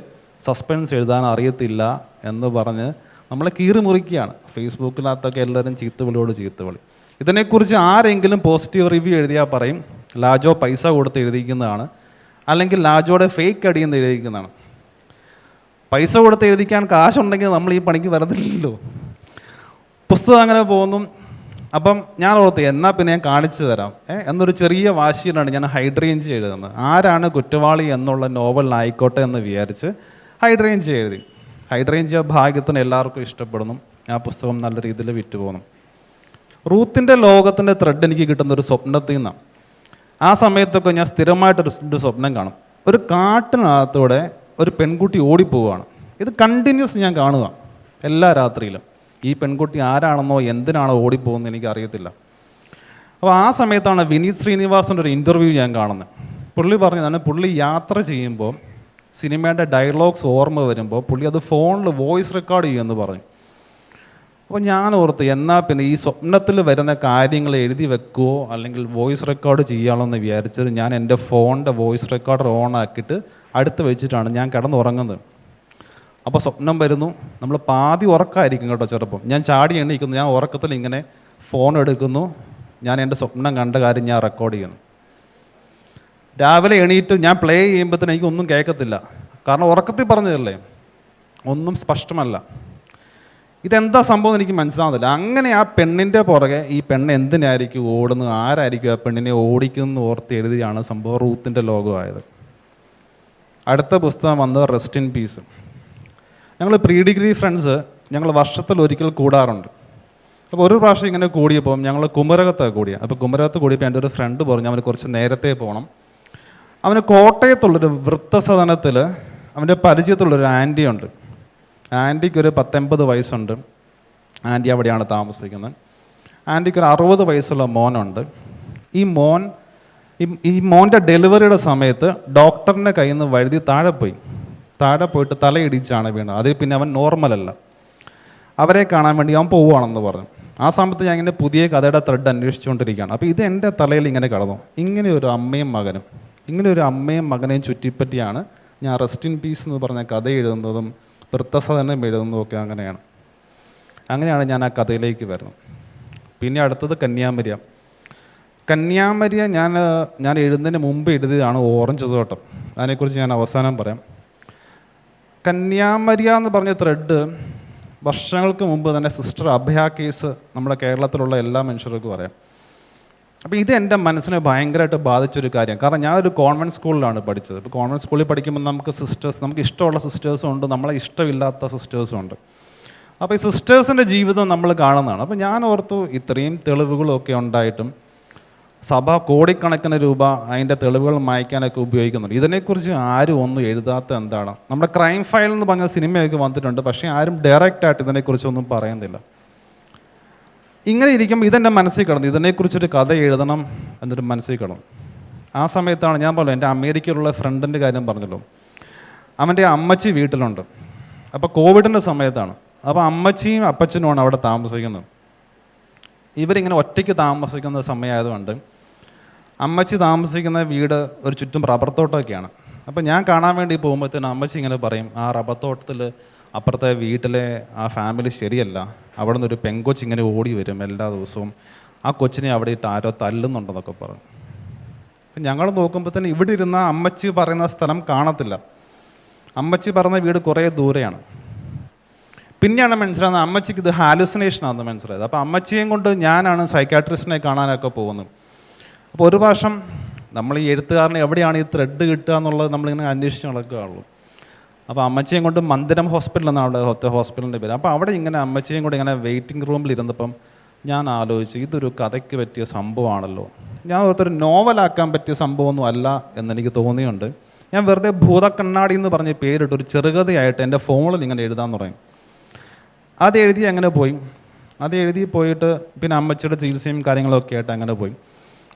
സസ്പെൻസ് എഴുതാൻ അറിയത്തില്ല എന്ന് പറഞ്ഞ് നമ്മളെ കീറി മുറിക്കുകയാണ്. ഫേസ്ബുക്കിനകത്തൊക്കെ എല്ലാവരും ചീത്തവിളിയോട് ചീത്തവിളി. ഇതിനെക്കുറിച്ച് ആരെങ്കിലും പോസിറ്റീവ് റിവ്യൂ എഴുതിയാൽ പറയും ലാജോ പൈസ കൊടുത്ത് എഴുതിക്കുന്നതാണ്, അല്ലെങ്കിൽ ലാജോയുടെ ഫേക്ക് അടിയെന്ന് എഴുതിക്കുന്നതാണ്. പൈസ കൊടുത്ത് എഴുതിക്കാൻ കാശുണ്ടെങ്കിൽ നമ്മൾ ഈ പണിക്ക് വരത്തില്ലല്ലോ. പുസ്തകം അങ്ങനെ പോകുന്നു. അപ്പം ഞാൻ ഓർത്ത് എന്നാൽ പിന്നെ ഞാൻ കാണിച്ചു തരാം എന്നൊരു ചെറിയ വാശിയിലാണ് ഞാൻ ഹൈഡ്രേഞ്ച് എഴുതുന്നത്. ആരാണ് കുറ്റവാളി എന്നുള്ള നോവലിനായിക്കോട്ടെ എന്ന് വിചാരിച്ച് ഹൈഡ്രേഞ്ച് എഴുതി. ഹൈഡ്രേഞ്ച് ഭാഗ്യത്തിന് എല്ലാവർക്കും ഇഷ്ടപ്പെടുന്നു. ആ പുസ്തകം നല്ല രീതിയിൽ വിറ്റുപോകുന്നു. റൂത്തിൻ്റെ ലോകത്തിൻ്റെ ത്രെഡ് എനിക്ക് കിട്ടുന്ന ഒരു സ്വപ്നത്തിൽ നിന്നാണ്. ആ സമയത്തൊക്കെ ഞാൻ സ്ഥിരമായിട്ടൊരു സ്വപ്നം കാണും. ഒരു കാട്ടിനകത്തൂടെ ഒരു പെൺകുട്ടി ഓടിപ്പോവുകയാണ്. ഇത് കണ്ടിന്യൂസ് ഞാൻ കാണുക എല്ലാ രാത്രിയിലും. ഈ പെൺകുട്ടി ആരാണെന്നോ എന്തിനാണോ ഓടിപ്പോകുന്നത് എനിക്ക് അറിയത്തില്ല. അപ്പോൾ ആ സമയത്താണ് വിനീത് ശ്രീനിവാസൻ്റെ ഒരു ഇൻ്റർവ്യൂ ഞാൻ കാണുന്നത്. പുള്ളി പറഞ്ഞതാണ്, പുള്ളി യാത്ര ചെയ്യുമ്പോൾ സിനിമയുടെ ഡയലോഗ്സ് ഓർമ്മ വരുമ്പോൾ പുള്ളി അത് ഫോണിൽ വോയിസ് റെക്കോർഡ് ചെയ്യുമെന്ന് പറഞ്ഞു. അപ്പോൾ ഞാൻ ഓർത്ത് എന്നാൽ പിന്നെ ഈ സ്വപ്നത്തിൽ വരുന്ന കാര്യങ്ങൾ എഴുതി വെക്കുമോ അല്ലെങ്കിൽ വോയിസ് റെക്കോർഡ് ചെയ്യാമോ എന്ന് വിചാരിച്ചത് ഞാൻ എൻ്റെ ഫോണിൻ്റെ വോയിസ് റെക്കോർഡർ ഓൺ ആക്കിയിട്ട് അടുത്ത് വെച്ചിട്ടാണ് ഞാൻ കിടന്നുറങ്ങുന്നത്. അപ്പോൾ സ്വപ്നം വരുന്നു. നമ്മൾ പാതി ഉറക്കമായിരിക്കും കേട്ടോ ചിലപ്പം. ഞാൻ ചാടി എണീക്കുന്നു, ഞാൻ ഉറക്കത്തിൽ ഇങ്ങനെ ഫോൺ എടുക്കുന്നു, ഞാൻ എൻ്റെ സ്വപ്നം കണ്ട കാര്യം ഞാൻ റെക്കോർഡ് ചെയ്യുന്നു. രാവിലെ എണീറ്റ് ഞാൻ പ്ലേ ചെയ്യുമ്പോഴത്തേന് എനിക്കൊന്നും കേൾക്കത്തില്ല, കാരണം ഉറക്കത്തിൽ പറഞ്ഞതല്ലേ, ഒന്നും സ്പഷ്ടമല്ല. ഇതെന്താ സംഭവം എനിക്ക് മനസ്സിലാവുന്നില്ല. അങ്ങനെ ആ പെണ്ണിൻ്റെ പുറകെ ഈ പെണ്ണ് എന്തിനായിരിക്കും ഓടുന്നത്, ആരായിരിക്കും ആ പെണ്ണിനെ ഓടിക്കുന്നു ഓർത്ത് എഴുതിയാണ് സംഭവം റൂത്തിൻ്റെ ലോകമായത്. അടുത്ത പുസ്തകം വന്നത് റെസ്റ്റ് ഇൻ പീസ്. ഞങ്ങൾ പ്രീ ഡിഗ്രി ഫ്രണ്ട്സ് ഞങ്ങൾ വർഷത്തിൽ ഒരിക്കൽ കൂടാറുണ്ട്. അപ്പോൾ ഒരു പ്രാവശ്യം ഇങ്ങനെ കൂടിയപ്പോൾ ഞങ്ങൾ കുമരകത്താണ് കൂടിയത്. അപ്പോൾ കുമരകത്ത് കൂടിയപ്പോൾ എൻ്റെ ഒരു ഫ്രണ്ട് പറഞ്ഞു അവന് കുറച്ച് നേരത്തെ പോകണം. അവന് കോട്ടയത്തുള്ളൊരു വൃദ്ധസദനത്തിൽ അവൻ്റെ പരിചയത്തുള്ളൊരു ആൻറ്റി ഉണ്ട്. ആൻറ്റിക്ക് ഒരു 19 വയസ്സുണ്ട്. ആൻറ്റി അവിടെയാണ് താമസിക്കുന്നത്. ആൻറ്റിക്ക് ഒരു 60 വയസ്സുള്ള മോനുണ്ട്. ഈ മോൻ്റെ ഡെലിവറിയുടെ സമയത്ത് ഡോക്ടറിൻ്റെ കയ്യിൽ നിന്ന് വഴുതി താഴെ പോയിട്ട് തലയിടിച്ചാണ് വീണത്. അതിൽ പിന്നെ അവൻ നോർമലല്ല. അവരെ കാണാൻ വേണ്ടി അവൻ പോവുകയാണെന്ന് പറഞ്ഞു. ആ സമയത്ത് ഞാൻ ഇങ്ങനെ പുതിയ കഥയുടെ ത്രെഡ് അന്വേഷിച്ചുകൊണ്ടിരിക്കുകയാണ്. അപ്പോൾ ഇത് എൻ്റെ തലയിൽ ഇങ്ങനെ കടന്നു. ഇങ്ങനെ ഒരു അമ്മയും മകനെയും ചുറ്റിപ്പറ്റിയാണ് ഞാൻ റെസ്റ്റ് ഇൻ പീസ് എന്ന് പറഞ്ഞ കഥ എഴുതുന്നതും വൃത്തസദനം എഴുതുന്നതും ഒക്കെ അങ്ങനെയാണ് ഞാൻ ആ കഥയിലേക്ക് വരുന്നത്. പിന്നെ അടുത്തത് കന്യാമരിയ ഞാൻ എഴുതുന്നതിന് മുമ്പ് എഴുതിയതാണ് ഓറഞ്ച് തോട്ടം. അതിനെക്കുറിച്ച് ഞാൻ അവസാനം പറയാം. കന്യാമരിയ എന്ന് പറഞ്ഞ ത്രെഡ് വർഷങ്ങൾക്ക് മുമ്പ് തന്നെ സിസ്റ്റർ അഭയ കേസ് നമ്മുടെ കേരളത്തിലുള്ള എല്ലാ മനുഷ്യർക്കും അറിയാം. അപ്പോൾ ഇത് എൻ്റെ മനസ്സിനെ ഭയങ്കരമായിട്ട് ബാധിച്ചൊരു കാര്യം. കാരണം ഞാനൊരു കോൺവെൻറ്റ് സ്കൂളിലാണ് പഠിച്ചത്. ഇപ്പോൾ കോൺവെൻറ്റ് സ്കൂളിൽ പഠിക്കുമ്പോൾ നമുക്ക് ഇഷ്ടമുള്ള സിസ്റ്റേഴ്സും ഉണ്ട്, നമ്മളെ ഇഷ്ടമില്ലാത്ത സിസ്റ്റേഴ്സും ഉണ്ട്. അപ്പോൾ ഈ സിസ്റ്റേഴ്സിൻ്റെ ജീവിതം നമ്മൾ കാണുന്നതാണ്. അപ്പോൾ ഞാൻ ഓർത്തു ഇത്രയും തെളിവുകളൊക്കെ ഉണ്ടായിട്ടും സഭ കോടിക്കണക്കിന് രൂപ അതിൻ്റെ തെളിവുകൾ മായ്ക്കാനൊക്കെ ഉപയോഗിക്കുന്നുണ്ട്. ഇതിനെക്കുറിച്ച് ആരും ഒന്നും എഴുതാത്ത എന്താണ്? നമ്മുടെ ക്രൈം ഫയൽ എന്ന് പറഞ്ഞ സിനിമയൊക്കെ വന്നിട്ടുണ്ട്, പക്ഷേ ആരും ഡയറക്റ്റായിട്ട് ഇതിനെക്കുറിച്ചൊന്നും പറയുന്നില്ല. ഇങ്ങനെ ഇരിക്കുമ്പോൾ ഇതെൻ്റെ മനസ്സിൽ കിടന്നു, ഇതിനെക്കുറിച്ചൊരു കഥ എഴുതണം എന്നൊരു മനസ്സിൽ കിടന്നു. ആ സമയത്താണ് ഞാൻ പറഞ്ഞു എൻ്റെ അമേരിക്കയിലുള്ള ഫ്രണ്ടിൻ്റെ കാര്യം പറഞ്ഞല്ലോ. അവൻ്റെ അമ്മച്ചി വീട്ടിലുണ്ട്. അപ്പോൾ കോവിഡിൻ്റെ സമയത്താണ്. അപ്പോൾ അമ്മച്ചിയും അപ്പച്ചനുമാണ് അവിടെ താമസിക്കുന്നത്. ഇവരിങ്ങനെ ഒറ്റയ്ക്ക് താമസിക്കുന്ന സമയമായതുകൊണ്ട് അമ്മച്ചി താമസിക്കുന്ന വീട് ഒരു ചുറ്റും റബ്ബർ തോട്ടമൊക്കെയാണ്. അപ്പം ഞാൻ കാണാൻ വേണ്ടി പോകുമ്പോഴത്തേനും അമ്മച്ചി ഇങ്ങനെ പറയും, ആ റബ്ബർ അപ്പുറത്തെ വീട്ടിലെ ആ ഫാമിലി ശരിയല്ല, അവിടെ നിന്നൊരു പെങ്കൊച്ച് ഇങ്ങനെ ഓടി വരും എല്ലാ ദിവസവും, ആ കൊച്ചിനെ അവിടെ ഇട്ട് ആരോ തല്ലുന്നുണ്ടെന്നൊക്കെ പറഞ്ഞു. അപ്പം ഞങ്ങൾ നോക്കുമ്പോഴത്തേനും ഇവിടെ ഇരുന്ന അമ്മച്ചി പറയുന്ന സ്ഥലം കാണത്തില്ല. അമ്മച്ചി പറഞ്ഞ വീട് കുറേ ദൂരെയാണ്. പിന്നെയാണ് മനസ്സിലാകുന്നത് അമ്മച്ചിക്ക് ഇത് ഹാലുസിനേഷനാണെന്ന് മനസ്സിലായത്. അപ്പോൾ അമ്മച്ചിയെയും കൊണ്ട് ഞാനാണ് സൈക്കാട്രിസ്റ്റിനെ കാണാനൊക്കെ പോകുന്നത്. അപ്പോൾ ഒരു പ്രാവശ്യം നമ്മൾ ഈ എഴുത്തുകാരനെ എവിടെയാണ് ഈ ത്രെഡ് കിട്ടുക എന്നുള്ളത് നമ്മളിങ്ങനെ അന്വേഷിച്ച് നടക്കുകയുള്ളൂ. അപ്പോൾ അമ്മച്ചിയും കൊണ്ട് മന്ദിരം ഹോസ്പിറ്റൽ എന്നാണ് അവിടെ ഹോസ്പിറ്റലിൻ്റെ പേര്. അപ്പോൾ അവിടെ ഇങ്ങനെ അമ്മച്ചിയും കൂടെ ഇങ്ങനെ വെയിറ്റിംഗ് റൂമിൽ ഇരുന്നപ്പം ഞാൻ ആലോചിച്ചു, ഇതൊരു കഥയ്ക്ക് പറ്റിയ സംഭവമാണല്ലോ. ഞാൻ ഓർത്തൊരു നോവലാക്കാൻ പറ്റിയ സംഭവമൊന്നും അല്ല എന്നെനിക്ക് തോന്നിയുണ്ട്. ഞാൻ വെറുതെ ഭൂതക്കണ്ണാടി എന്ന് പറഞ്ഞ് പേരിട്ട് ഒരു ചെറുകഥയായിട്ട് എൻ്റെ ഫോണിൽ ഇങ്ങനെ എഴുതാൻ തുടങ്ങി. അത് എഴുതി അങ്ങനെ പോയി. അത് എഴുതി പോയിട്ട് പിന്നെ അമ്മച്ചിയുടെ ചികിത്സയും കാര്യങ്ങളൊക്കെ ആയിട്ട് അങ്ങനെ പോയി.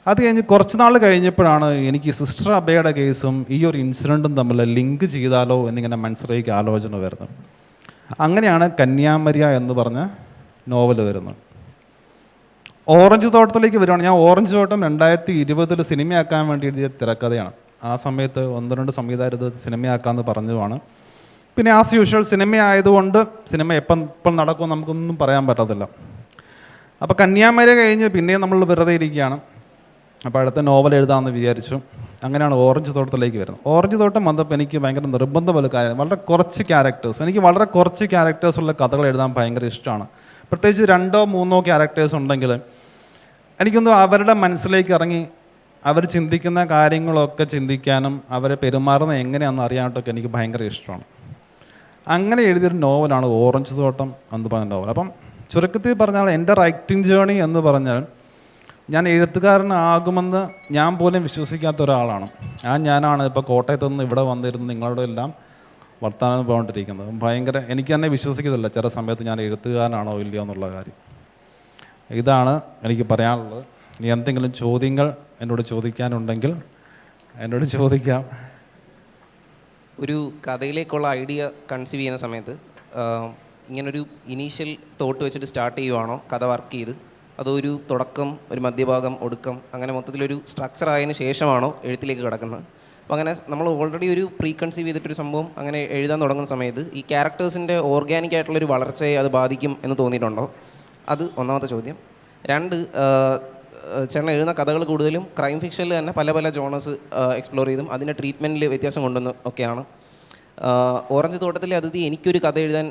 അത് കഴിഞ്ഞ് കുറച്ച് നാൾ കഴിഞ്ഞപ്പോഴാണ് എനിക്ക് സിസ്റ്റർ അബയുടെ കേസും ഈ ഒരു ഇൻസിഡൻറ്റും തമ്മിൽ ലിങ്ക് ചെയ്താലോ എന്നിങ്ങനെ മനസ്സിലേക്ക് ആലോചന വരുന്നത്. അങ്ങനെയാണ് കന്യാമരിയ എന്ന് പറഞ്ഞ നോവൽ വരുന്നത്. ഓറഞ്ച് തോട്ടത്തിലേക്ക് വരുവാണ്. ഞാൻ ഓറഞ്ച് തോട്ടം 2020 സിനിമയാക്കാൻ വേണ്ടി എഴുതിയ തിരക്കഥയാണ്. ആ സമയത്ത് 1-2 സംവിധായകർ സിനിമയാക്കാമെന്ന് പറഞ്ഞതുമാണ്. പിന്നെ ആസ് യൂഷ്വൽ സിനിമ ആയതുകൊണ്ട് സിനിമ എപ്പം നടക്കുമെന്ന് നമുക്കൊന്നും പറയാൻ പറ്റത്തില്ല. അപ്പോൾ കന്യാമരിയ കഴിഞ്ഞ് പിന്നെയും നമ്മൾ വെറുതെ ഇരിക്കുകയാണ്. അപ്പോൾ അടുത്ത നോവൽ എഴുതാമെന്ന് വിചാരിച്ചു. അങ്ങനെയാണ് ഓറഞ്ച് തോട്ടത്തിലേക്ക് വരുന്നത്. ഓറഞ്ച് തോട്ടം വന്നപ്പോൾ എനിക്ക് ഭയങ്കര നിർബന്ധമുള്ള കാര്യം, വളരെ കുറച്ച് ക്യാരക്ടേഴ്സുള്ള കഥകൾ എഴുതാൻ ഭയങ്കര ഇഷ്ടമാണ്. പ്രത്യേകിച്ച് 2-3 ക്യാരക്ടേഴ്സ് ഉണ്ടെങ്കിൽ എനിക്കൊന്ന് അവരുടെ മനസ്സിലേക്ക് ഇറങ്ങി അവർ ചിന്തിക്കുന്ന കാര്യങ്ങളൊക്കെ ചിന്തിക്കാനും അവരെ പെരുമാറുന്നത് എങ്ങനെയാണെന്ന് അറിയാനായിട്ടൊക്കെ എനിക്ക് ഭയങ്കര ഇഷ്ടമാണ്. അങ്ങനെ എഴുതിയൊരു നോവലാണ് ഓറഞ്ച് തോട്ടം എന്ന് പറഞ്ഞ നോവൽ. അപ്പം ചുരുക്കത്തിൽ പറഞ്ഞാൽ എൻ്റെ റൈറ്റിംഗ് ജേണി എന്ന് പറഞ്ഞാൽ ഞാൻ എഴുത്തുകാരനാകുമെന്ന് ഞാൻ പോലും വിശ്വസിക്കാത്ത ഒരാളാണ്. ഞാനാണ് ഇപ്പോൾ കോട്ടയത്ത് നിന്ന് ഇവിടെ വന്നിരുന്ന് നിങ്ങളുടെ എല്ലാം വർത്തമാനം പോകൊണ്ടിരിക്കുന്നത്. ഭയങ്കര എനിക്ക് തന്നെ വിശ്വസിക്കത്തില്ല ചില സമയത്ത് ഞാൻ എഴുത്തുകാരനാണോ ഇല്ലയോ എന്നുള്ള കാര്യം. ഇതാണ് എനിക്ക് പറയാനുള്ളത്. ഇനി എന്തെങ്കിലും ചോദ്യങ്ങൾ എന്നോട് ചോദിക്കാനുണ്ടെങ്കിൽ എന്നോട് ചോദിക്കാം. ഒരു കഥയിലേക്കുള്ള ഐഡിയ കൺസീവ് ചെയ്യുന്ന സമയത്ത് ഇങ്ങനൊരു ഇനീഷ്യൽ തോട്ട് വെച്ചിട്ട് സ്റ്റാർട്ട് ചെയ്യുവാണോ കഥ വർക്ക് ചെയ്ത്, അതോ ഒരു തുടക്കം, ഒരു മധ്യഭാഗം, ഒടുക്കം, അങ്ങനെ മൊത്തത്തിലൊരു സ്ട്രക്ചർ ആയതിനു ശേഷമാണോ എഴുത്തിലേക്ക് കിടക്കുന്നത്? അപ്പോൾ അങ്ങനെ നമ്മൾ ഓൾറെഡി ഒരു പ്രീ കൺസീവ് ചെയ്തിട്ടൊരു സംഭവം അങ്ങനെ എഴുതാൻ തുടങ്ങുന്ന സമയത്ത് ഈ ക്യാരക്ടേഴ്സിൻ്റെ ഓർഗാനിക് ആയിട്ടുള്ളൊരു വളർച്ചയെ അത് ബാധിക്കും എന്ന് തോന്നിയിട്ടുണ്ടോ? അത് ഒന്നാമത്തെ ചോദ്യം. 2, ചേട്ടൻ എഴുതുന്ന കഥകൾ കൂടുതലും ക്രൈം ഫിക്ഷനിൽ തന്നെ പല പല ജോണേഴ്സ് എക്സ്പ്ലോർ ചെയ്തും അതിൻ്റെ ട്രീറ്റ്മെൻറ്റിൽ വ്യത്യാസം കൊണ്ടുവന്ന് ഒക്കെയാണ്. ഓറഞ്ച് തോട്ടത്തിലെ അതിഥി എനിക്കൊരു കഥ എഴുതാൻ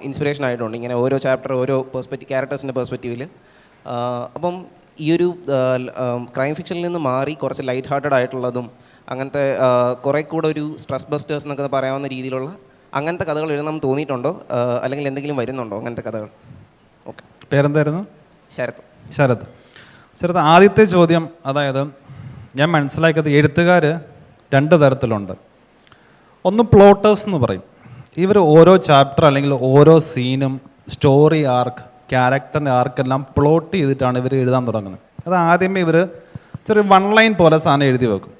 ഇൻസ്പിറേഷൻ ആയിട്ടുണ്ട്. ഇങ്ങനെ ഓരോ ചാപ്റ്റർ ഓരോ ക്യാരക്ടേഴ്സിൻ്റെ പെർസ്പെക്റ്റീവിൽ. അപ്പം ഈ ഒരു ക്രൈം ഫിക്ഷനിൽ നിന്ന് മാറി കുറച്ച് ലൈറ്റ് ഹാർട്ടഡ് ആയിട്ടുള്ളതും അങ്ങനത്തെ കുറേ കൂടെ ഒരു സ്ട്രെസ് ബസ്റ്റേഴ്സ് എന്നൊക്കെ പറയാവുന്ന രീതിയിലുള്ള അങ്ങനത്തെ കഥകൾ എഴുതണം തോന്നിയിട്ടുണ്ടോ? അല്ലെങ്കിൽ എന്തെങ്കിലും വരുന്നുണ്ടോ അങ്ങനത്തെ കഥകൾ? ഓക്കെ. പേരെന്തായിരുന്നു? ശരത്. ആദ്യത്തെ ചോദ്യം, അതായത് ഞാൻ മനസ്സിലാക്കിയത് എഴുത്തുകാർ 2 തരത്തിലുണ്ട്. ഒന്ന് പ്ലോട്ടേഴ്സ് എന്ന് പറയും. ഇവർ ഓരോ ചാപ്റ്റർ അല്ലെങ്കിൽ ഓരോ സീനും സ്റ്റോറി ആർക്ക്, ക്യാരക്ടറിൻ്റെ ആർക്കെല്ലാം പ്ലോട്ട് ചെയ്തിട്ടാണ് ഇവർ എഴുതാൻ തുടങ്ങുന്നത്. അത് ആദ്യമേ ഇവർ ചെറിയ 1 ലൈൻ പോലെ സാധനം എഴുതി വെക്കും.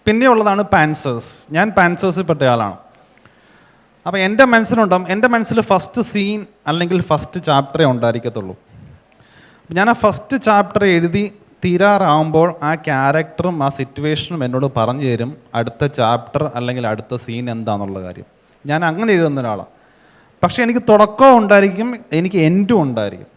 പിന്നെയുള്ളതാണ് പാൻസേഴ്സ്. ഞാൻ പാൻസേഴ്സിൽ പെട്ട ആളാണ്. അപ്പോൾ എൻ്റെ മനസ്സിൽ ഫസ്റ്റ് സീൻ അല്ലെങ്കിൽ ഫസ്റ്റ് ചാപ്റ്ററേ ഉണ്ടായിരിക്കത്തുള്ളൂ. ഞാൻ ആ ഫസ്റ്റ് ചാപ്റ്റർ എഴുതി തീരാറാവുമ്പോൾ ആ ക്യാരക്ടറും ആ സിറ്റുവേഷനും എന്നോട് പറഞ്ഞു തരും അടുത്ത ചാപ്റ്റർ അല്ലെങ്കിൽ അടുത്ത സീൻ എന്താണെന്നുള്ള കാര്യം. ഞാൻ അങ്ങനെ എഴുതുന്ന ഒരാളാണ്. പക്ഷേ എനിക്ക് തുടക്കവും ഉണ്ടായിരിക്കും, എനിക്ക് എൻഡും ഉണ്ടായിരിക്കും.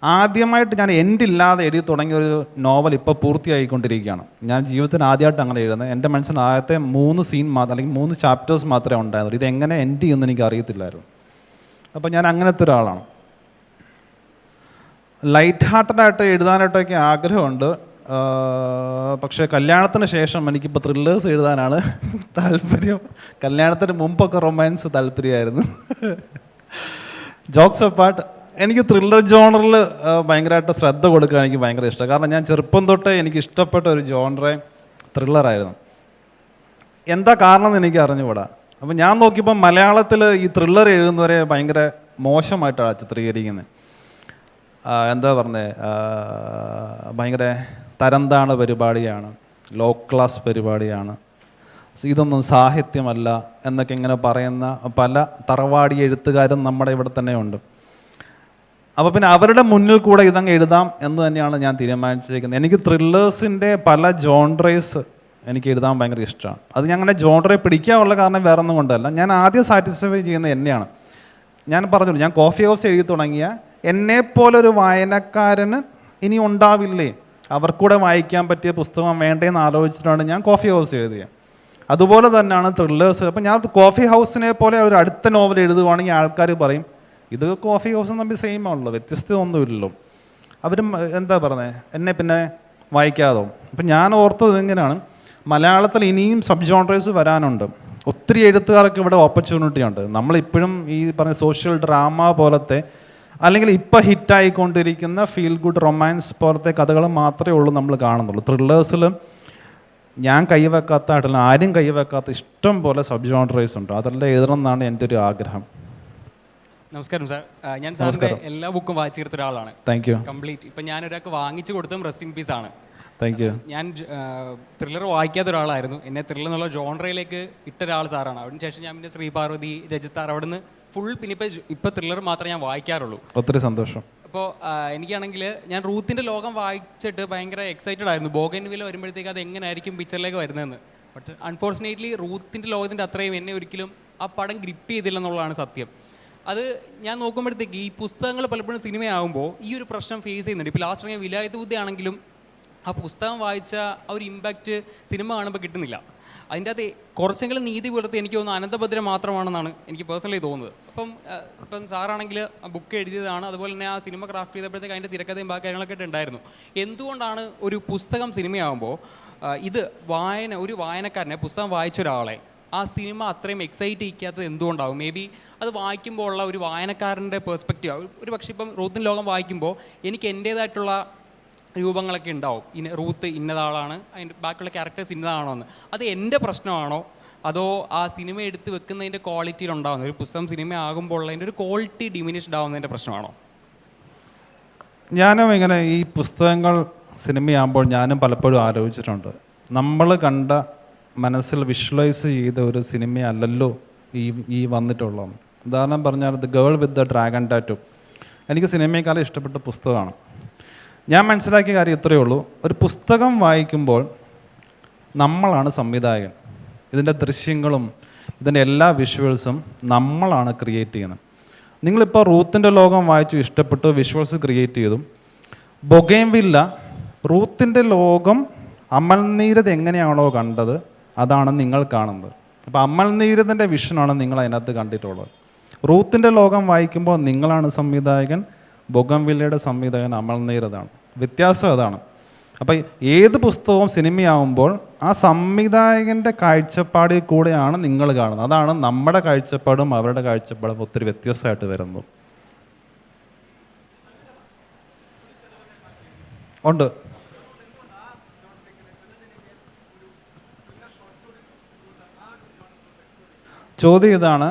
ആദ്യമായിട്ട് ഞാൻ എൻഡില്ലാതെ എഴുതി തുടങ്ങിയ ഒരു നോവൽ ഇപ്പോൾ പൂർത്തിയായിക്കൊണ്ടിരിക്കുകയാണ്. ഞാൻ ജീവിതത്തിന് ആദ്യമായിട്ട് അങ്ങനെ എഴുതുന്നത്. എൻ്റെ മനസ്സിന് ആദ്യത്തെ 3 സീൻ മാത്രം അല്ലെങ്കിൽ 3 ചാപ്റ്റേഴ്സ് മാത്രമേ ഉണ്ടായിരുന്നുള്ളൂ. ഇതെങ്ങനെ എൻഡ് ചെയ്യുമെന്ന് എനിക്ക് അറിയത്തില്ലായിരുന്നു. അപ്പോൾ ഞാൻ അങ്ങനത്തെ ഒരാളാണ്. ലൈറ്റ് ഹാർട്ടഡായിട്ട് എഴുതാനായിട്ടൊക്കെ ആഗ്രഹമുണ്ട്. പക്ഷേ കല്യാണത്തിന് ശേഷം എനിക്കിപ്പോൾ ത്രില്ലേഴ്സ് എഴുതാനാണ് താല്പര്യം. കല്യാണത്തിന് മുമ്പൊക്കെ റൊമാൻസ് താല്പര്യമായിരുന്നു. ജോക്സ് അപ്പാർട്ട്, എനിക്ക് ത്രില്ലർ ജോണറിൽ ഭയങ്കരമായിട്ട് ശ്രദ്ധ കൊടുക്കാൻ എനിക്ക് ഭയങ്കര ഇഷ്ടമാണ്. കാരണം ഞാൻ ചെറുപ്പം തൊട്ടേ എനിക്ക് ഇഷ്ടപ്പെട്ട ഒരു ജോണറെ ത്രില്ലറായിരുന്നു. എന്താ കാരണം എന്ന് എനിക്ക് അറിഞ്ഞുകൂടാ. അപ്പം ഞാൻ നോക്കിയപ്പോൾ മലയാളത്തിൽ ഈ ത്രില്ലർ എഴുതുന്നവരെ ഭയങ്കര മോശമായിട്ടാണ് ചിത്രീകരിക്കുന്നത്. എന്താ പറഞ്ഞേ, ഭയങ്കര തരംതാണ പരിപാടിയാണ്, ലോ ക്ലാസ് പരിപാടിയാണ്, ഇതൊന്നും സാഹിത്യമല്ല എന്നൊക്കെ ഇങ്ങനെ പറയുന്ന പല തറവാടി എഴുത്തുകാരും നമ്മുടെ ഇവിടെ തന്നെ ഉണ്ട്. അപ്പോൾ പിന്നെ അവരുടെ മുന്നിൽ കൂടെ ഇതങ്ങ് എഴുതാം എന്ന് തന്നെയാണ് ഞാൻ തീരുമാനിച്ചിരിക്കുന്നത്. എനിക്ക് ത്രില്ലേഴ്സിൻ്റെ പല ജോൺറേസ് എനിക്ക് എഴുതാൻ ഭയങ്കര ഇഷ്ടമാണ്. അത് ഞാൻ അങ്ങനെ ജോണറെ പിടിക്കാനുള്ള കാരണം വേറെ ഒന്നും കൊണ്ടല്ല. ഞാൻ ആദ്യം സാറ്റിസ്ഫൈ ചെയ്യുന്നത് എന്നെയാണ്. ഞാൻ പറഞ്ഞല്ലോ, ഞാൻ കോഫി ഹൗസ് എഴുതി തുടങ്ങിയ എന്നെപ്പോലൊരു വായനക്കാരന് ഇനി ഉണ്ടാവില്ലേ, അവർക്കൂടെ വായിക്കാൻ പറ്റിയ പുസ്തകം വേണ്ടേന്ന് ആലോചിച്ചിട്ടാണ് ഞാൻ കോഫി ഹൗസ് എഴുതിയത്. അതുപോലെ തന്നെയാണ് ത്രില്ലേഴ്സ്. അപ്പം ഞാൻ കോഫി ഹൗസിനെ പോലെ ഒരു അടുത്ത നോവൽ എഴുതുവാണെങ്കിൽ ആൾക്കാർ പറയും ഇത് കോഫി ഹൗസും തമ്മിൽ സെയിം ആണല്ലോ, വ്യത്യസ്തത ഒന്നുമില്ലല്ലോ. അവരും എന്താ പറയുന്നത്, എന്നെ പിന്നെ വായിക്കാതോ. അപ്പം ഞാൻ ഓർത്തത് എങ്ങനെയാണ്, മലയാളത്തിൽ ഇനിയും സബ് ജോൺറേഴ്സ് വരാനുണ്ട്. ഒത്തിരി എഴുത്തുകാർക്ക് ഇവിടെ ഓപ്പർച്യൂണിറ്റി ഉണ്ട്. നമ്മളിപ്പോഴും ഈ പറഞ്ഞ സോഷ്യൽ ഡ്രാമ പോലത്തെ അല്ലെങ്കിൽ ഇപ്പോൾ ഹിറ്റായിക്കൊണ്ടിരിക്കുന്ന ഫീൽ ഗുഡ് റൊമാൻസ് പോലത്തെ കഥകൾ മാത്രമേ ഉള്ളൂ നമ്മൾ കാണുന്നുള്ളൂ. ത്രില്ലേഴ്സിൽ ഞാൻ കൈവെക്കാത്തതായിട്ടല്ല, ആരും കൈവെക്കാത്ത ഇഷ്ടം പോലെ സബ് ജോൺറേഴ്സ് ഉണ്ട്. അതെല്ലാം എഴുതണം എന്നാണ് എൻ്റെ ഒരു ആഗ്രഹം. നമസ്കാരം സാർ. ഞാൻ സാറിൻ്റെ എല്ലാ ബുക്കും വായിച്ചു തീർത്ത ഒരാളാണ്. Thank you. കംപ്ലീറ്റ്. ഇപ്പം ഞാൻ ഒരാൾക്ക് വാങ്ങിച്ചു കൊടുത്തതും റെസ്റ്റ് ഇൻ പീസ് ആണ്. Thank you. ഞാൻ ത്രില്ലർ വായിക്കാത്ത ഒരാളായിരുന്നു. എന്നെ ത്രില്ലർ എന്നുള്ള ജോൺറയിലേക്ക് ഇട്ട ഒരാൾ സാറാണ്. അതിന് ശേഷം ഞാൻ പിന്നെ ശ്രീപാർവതി, രജിത്താർ, അവിടെ നിന്ന് ഫുൾ പിന്നെ ഇപ്പം ത്രില്ലർ മാത്രമേ ഞാൻ വായിക്കാറുള്ളൂ. ഒത്തിരി സന്തോഷം. അപ്പോൾ എനിക്കാണെങ്കിൽ ഞാൻ റൂത്തിൻ്റെ ലോകം വായിച്ചിട്ട് ഭയങ്കര എക്സൈറ്റഡ് ആയിരുന്നു. ബോഗൻവില്ല വരുമ്പോഴത്തേക്ക് അത് എങ്ങനെയായിരിക്കും പിക്ചറിലേക്ക് വരുന്നതെന്ന്. ബട്ട് അൺഫോർച്ചുനേറ്റ്ലി റൂത്തിൻ്റെ ലോകത്തിൻ്റെ അത്രയും എന്നെ ഒരിക്കലും ആ പടം ഗ്രിപ്പ് ചെയ്തില്ല എന്നുള്ളതാണ് സത്യം. അത് ഞാൻ നോക്കുമ്പോഴത്തേക്ക് ഈ പുസ്തകങ്ങൾ പലപ്പോഴും സിനിമയാകുമ്പോൾ ഈ ഒരു പ്രശ്നം ഫേസ് ചെയ്യുന്നുണ്ട്. ഇപ്പോൾ ലാസ്റ്റ് ഇറങ്ങിയ വിലായത്ത് ബുദ്ധി ആണെങ്കിലും ആ പുസ്തകം വായിച്ച ആ ഒരു ഇമ്പാക്റ്റ് സിനിമ കാണുമ്പോൾ കിട്ടുന്നില്ല. അതിൻ്റെ അത് കുറച്ചെങ്കിലും നീതി പുലർത്തി എനിക്ക് തോന്നുന്നു അനന്തഭദ്രം മാത്രമാണെന്നാണ് എനിക്ക് പേഴ്സണലി തോന്നുന്നത്. ഇപ്പം സാറാണെങ്കിൽ ആ ബുക്ക് എഴുതിയതാണ്, അതുപോലെ തന്നെ ആ സിനിമ ക്രാഫ്റ്റ് ചെയ്തപ്പോഴത്തേക്ക് അതിൻ്റെ തിരക്കഥയും ബാക്കി കാര്യങ്ങളൊക്കെ ഉണ്ടായിരുന്നു. എന്തുകൊണ്ടാണ് ഒരു പുസ്തകം സിനിമയാകുമ്പോൾ ഇത് ഒരു വായനക്കാരനെ, പുസ്തകം വായിച്ച ഒരാളെ ആ സിനിമ അത്രയും എക്സൈറ്റ് ചെയ്യിക്കാത്തത് എന്തുകൊണ്ടാവും? മേ ബി അത് വായിക്കുമ്പോൾ ഉള്ള ഒരു വായനക്കാരൻ്റെ പേഴ്സ്പെക്റ്റീവ്. ഒരു പക്ഷേ ഇപ്പം റൂത്തിൻ ലോകം വായിക്കുമ്പോൾ എനിക്ക് എൻ്റേതായിട്ടുള്ള രൂപങ്ങളൊക്കെ ഉണ്ടാവും. റൂത്ത് ഇന്നതാളാണ്, അതിൻ്റെ ബാക്കിയുള്ള ക്യാരക്ടേഴ്സ് ഇന്നതാണോ എന്ന്. അത് എൻ്റെ പ്രശ്നമാണോ അതോ ആ സിനിമ എടുത്ത് വെക്കുന്നതിൻ്റെ ക്വാളിറ്റിയിൽ ഉണ്ടാകുന്നത്, ഒരു പുസ്തകം സിനിമ ആകുമ്പോൾ അതിൻ്റെ ഒരു ക്വാളിറ്റി ഡിമിനിഷ്ഡ് ആവുന്നതിൻ്റെ പ്രശ്നമാണോ? ഞാനും ഇങ്ങനെ ഈ പുസ്തകങ്ങൾ സിനിമയാകുമ്പോൾ ഞാനും പലപ്പോഴും ആലോചിച്ചിട്ടുണ്ട്, നമ്മൾ കണ്ട മനസ്സിൽ വിഷ്വലൈസ് ചെയ്ത ഒരു സിനിമയല്ലല്ലോ ഈ വന്നിട്ടുള്ളത്. ഉദാഹരണം പറഞ്ഞാൽ the girl with the dragon tattoo എനിക്ക് സിനിമയെക്കാളും ഇഷ്ടപ്പെട്ട പുസ്തകമാണ്. ഞാൻ മനസ്സിലാക്കിയ കാര്യം ഇത്രയേ ഉള്ളൂ, ഒരു പുസ്തകം വായിക്കുമ്പോൾ നമ്മളാണ് സംവിധായകൻ. ഇതിൻ്റെ ദൃശ്യങ്ങളും ഇതിൻ്റെ എല്ലാ വിഷ്വൽസും നമ്മളാണ് ക്രിയേറ്റ് ചെയ്യുന്നത്. നിങ്ങളിപ്പോൾ റൂത്തിൻ്റെ ലോകം വായിച്ചു ഇഷ്ടപ്പെട്ടു, വിഷ്വൽസ് ക്രിയേറ്റ് ചെയ്തു. ബൊഗെയിൻവില്ല റൂത്തിൻ്റെ ലോകം അമൽ നീരദ് എങ്ങനെയാണോ കണ്ടത് അതാണ് നിങ്ങൾ കാണുന്നത്. അപ്പോൾ അമൽ നീരദിൻ്റെ വിഷനാണ് നിങ്ങൾ അതിനകത്ത് കണ്ടിട്ടുള്ളത്. റൂത്തിൻ്റെ ലോകം വായിക്കുമ്പോൾ നിങ്ങളാണ് സംവിധായകൻ, ബൊഗെയിൻവില്ലയുടെ സംവിധായകൻ അമൽ നീരദാണ്. വ്യത്യാസം അതാണ്. അപ്പോൾ ഏത് പുസ്തകവും സിനിമയാവുമ്പോൾ ആ സംവിധായകൻ്റെ കാഴ്ചപ്പാടിൽ കൂടെയാണ് നിങ്ങൾ കാണുന്നത്. അതാണ് നമ്മുടെ കാഴ്ചപ്പാടും അവരുടെ കാഴ്ചപ്പാടും ഒത്തിരി വ്യത്യസ്തമായിട്ട് വരുന്നത്. ഉണ്ട്. ചോദ്യം ഇതാണ്,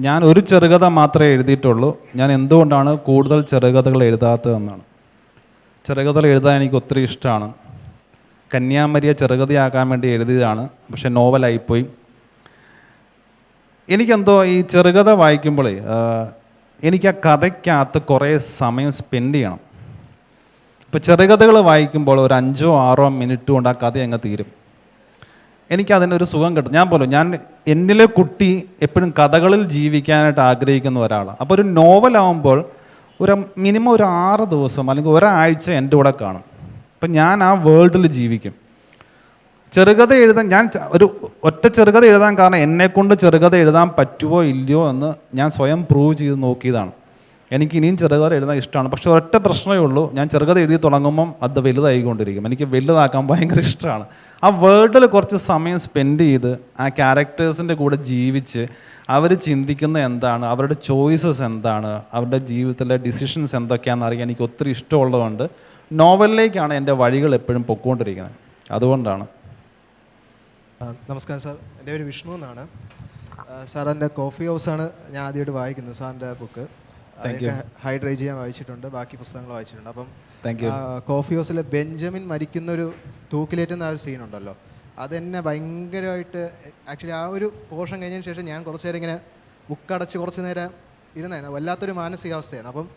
ഞാൻ ഒരു ചെറുകഥ മാത്രമേ എഴുതിയിട്ടുള്ളൂ, ഞാൻ എന്തുകൊണ്ടാണ് കൂടുതൽ ചെറുകഥകൾ എഴുതാത്തതെന്നാണ്. ചെറുകഥകൾ എഴുതാൻ എനിക്ക് ഒത്തിരി ഇഷ്ടമാണ്. കന്യാമരിയെ ചെറുകഥയാക്കാൻ വേണ്ടി എഴുതിയതാണ്, പക്ഷെ നോവലായിപ്പോയി. എനിക്കെന്തോ ഈ ചെറുകഥ വായിക്കുമ്പോഴേ എനിക്ക് ആ കഥയ്ക്കകത്ത് കുറേ സമയം സ്പെൻഡ് ചെയ്യണം. ഇപ്പോൾ ചെറുകഥകൾ വായിക്കുമ്പോൾ ഒരു 5-6 മിനിറ്റ് കൊണ്ട് ആ കഥ അങ്ങ് തീരും. എനിക്കതിനൊരു സുഖം കിട്ടും. ഞാൻ എന്നിലെ കുട്ടി എപ്പോഴും കഥകളിൽ ജീവിക്കാനായിട്ട് ആഗ്രഹിക്കുന്ന ഒരാളാണ്. അപ്പോൾ ഒരു നോവലാവുമ്പോൾ മിനിമം ഒരു 6 ദിവസം അല്ലെങ്കിൽ ഒരാഴ്ച എൻ്റെ കൂടെ കാണും. അപ്പം ഞാൻ ആ വേൾഡിൽ ജീവിക്കും. ചെറുകഥ എഴുതാൻ ഒരു ഒറ്റ ചെറുകഥ എഴുതാൻ കാരണം എന്നെക്കൊണ്ട് ചെറുകഥ എഴുതാൻ പറ്റുമോ ഇല്ലയോ എന്ന് ഞാൻ സ്വയം പ്രൂവ് ചെയ്ത് നോക്കിയതാണ്. എനിക്ക് ഇനിയും ചെറുകഥ എഴുതാൻ ഇഷ്ടമാണ്. പക്ഷെ ഒറ്റ പ്രശ്നമേ ഉള്ളൂ, ഞാൻ ചെറുകഥ എഴുതി തുടങ്ങുമ്പം അത് വലുതായിക്കൊണ്ടിരിക്കും. എനിക്ക് വലുതാക്കാൻ ഭയങ്കര ഇഷ്ടമാണ്. ആ വേൾഡിൽ കുറച്ച് സമയം സ്പെൻഡ് ചെയ്ത് ആ ക്യാരക്ടേഴ്സിൻ്റെ കൂടെ ജീവിച്ച് അവർ ചിന്തിക്കുന്ന എന്താണ്, അവരുടെ ചോയ്സസ് എന്താണ്, അവരുടെ ജീവിതത്തിലെ ഡിസിഷൻസ് എന്തൊക്കെയാണെന്ന് അറിയാൻ എനിക്ക് ഒത്തിരി ഇഷ്ടമുള്ളതുകൊണ്ട് നോവലിലേക്കാണ് എൻ്റെ വഴികൾ എപ്പോഴും പൊയ്ക്കൊണ്ടിരിക്കുന്നത്. അതുകൊണ്ടാണ്. നമസ്കാരം സാർ, എൻ്റെ പേര് വിഷ്ണു എന്നാണ്. സാറിൻ്റെ കോഫി ഹൗസാണ് ഞാൻ ആദ്യമായിട്ട് വായിക്കുന്നത്. സാറിൻ്റെ ബുക്ക് ഹൈഡ്രേജ് ചെയ്യാൻ വായിച്ചിട്ടുണ്ട്, ബാക്കി പുസ്തകങ്ങൾ വായിച്ചിട്ടുണ്ട്. അപ്പം കോഫി ഹൗസിൽ ബെഞ്ചമിൻ മരിക്കുന്നൊരു തൂക്കിലേറ്റുന്ന ആ ഒരു സീനുണ്ടല്ലോ, അതെന്നെ ഭയങ്കരമായിട്ട് ആക്ച്വലി ആ ഒരു പോർഷൻ കഴിഞ്ഞതിന് ശേഷം ഞാൻ കുറച്ച് നേരം ഇങ്ങനെ ബുക്കടച്ച് കുറച്ച് നേരം ഇരുന്നായിരുന്നു. വല്ലാത്തൊരു മാനസികാവസ്ഥയാണ്. അപ്പം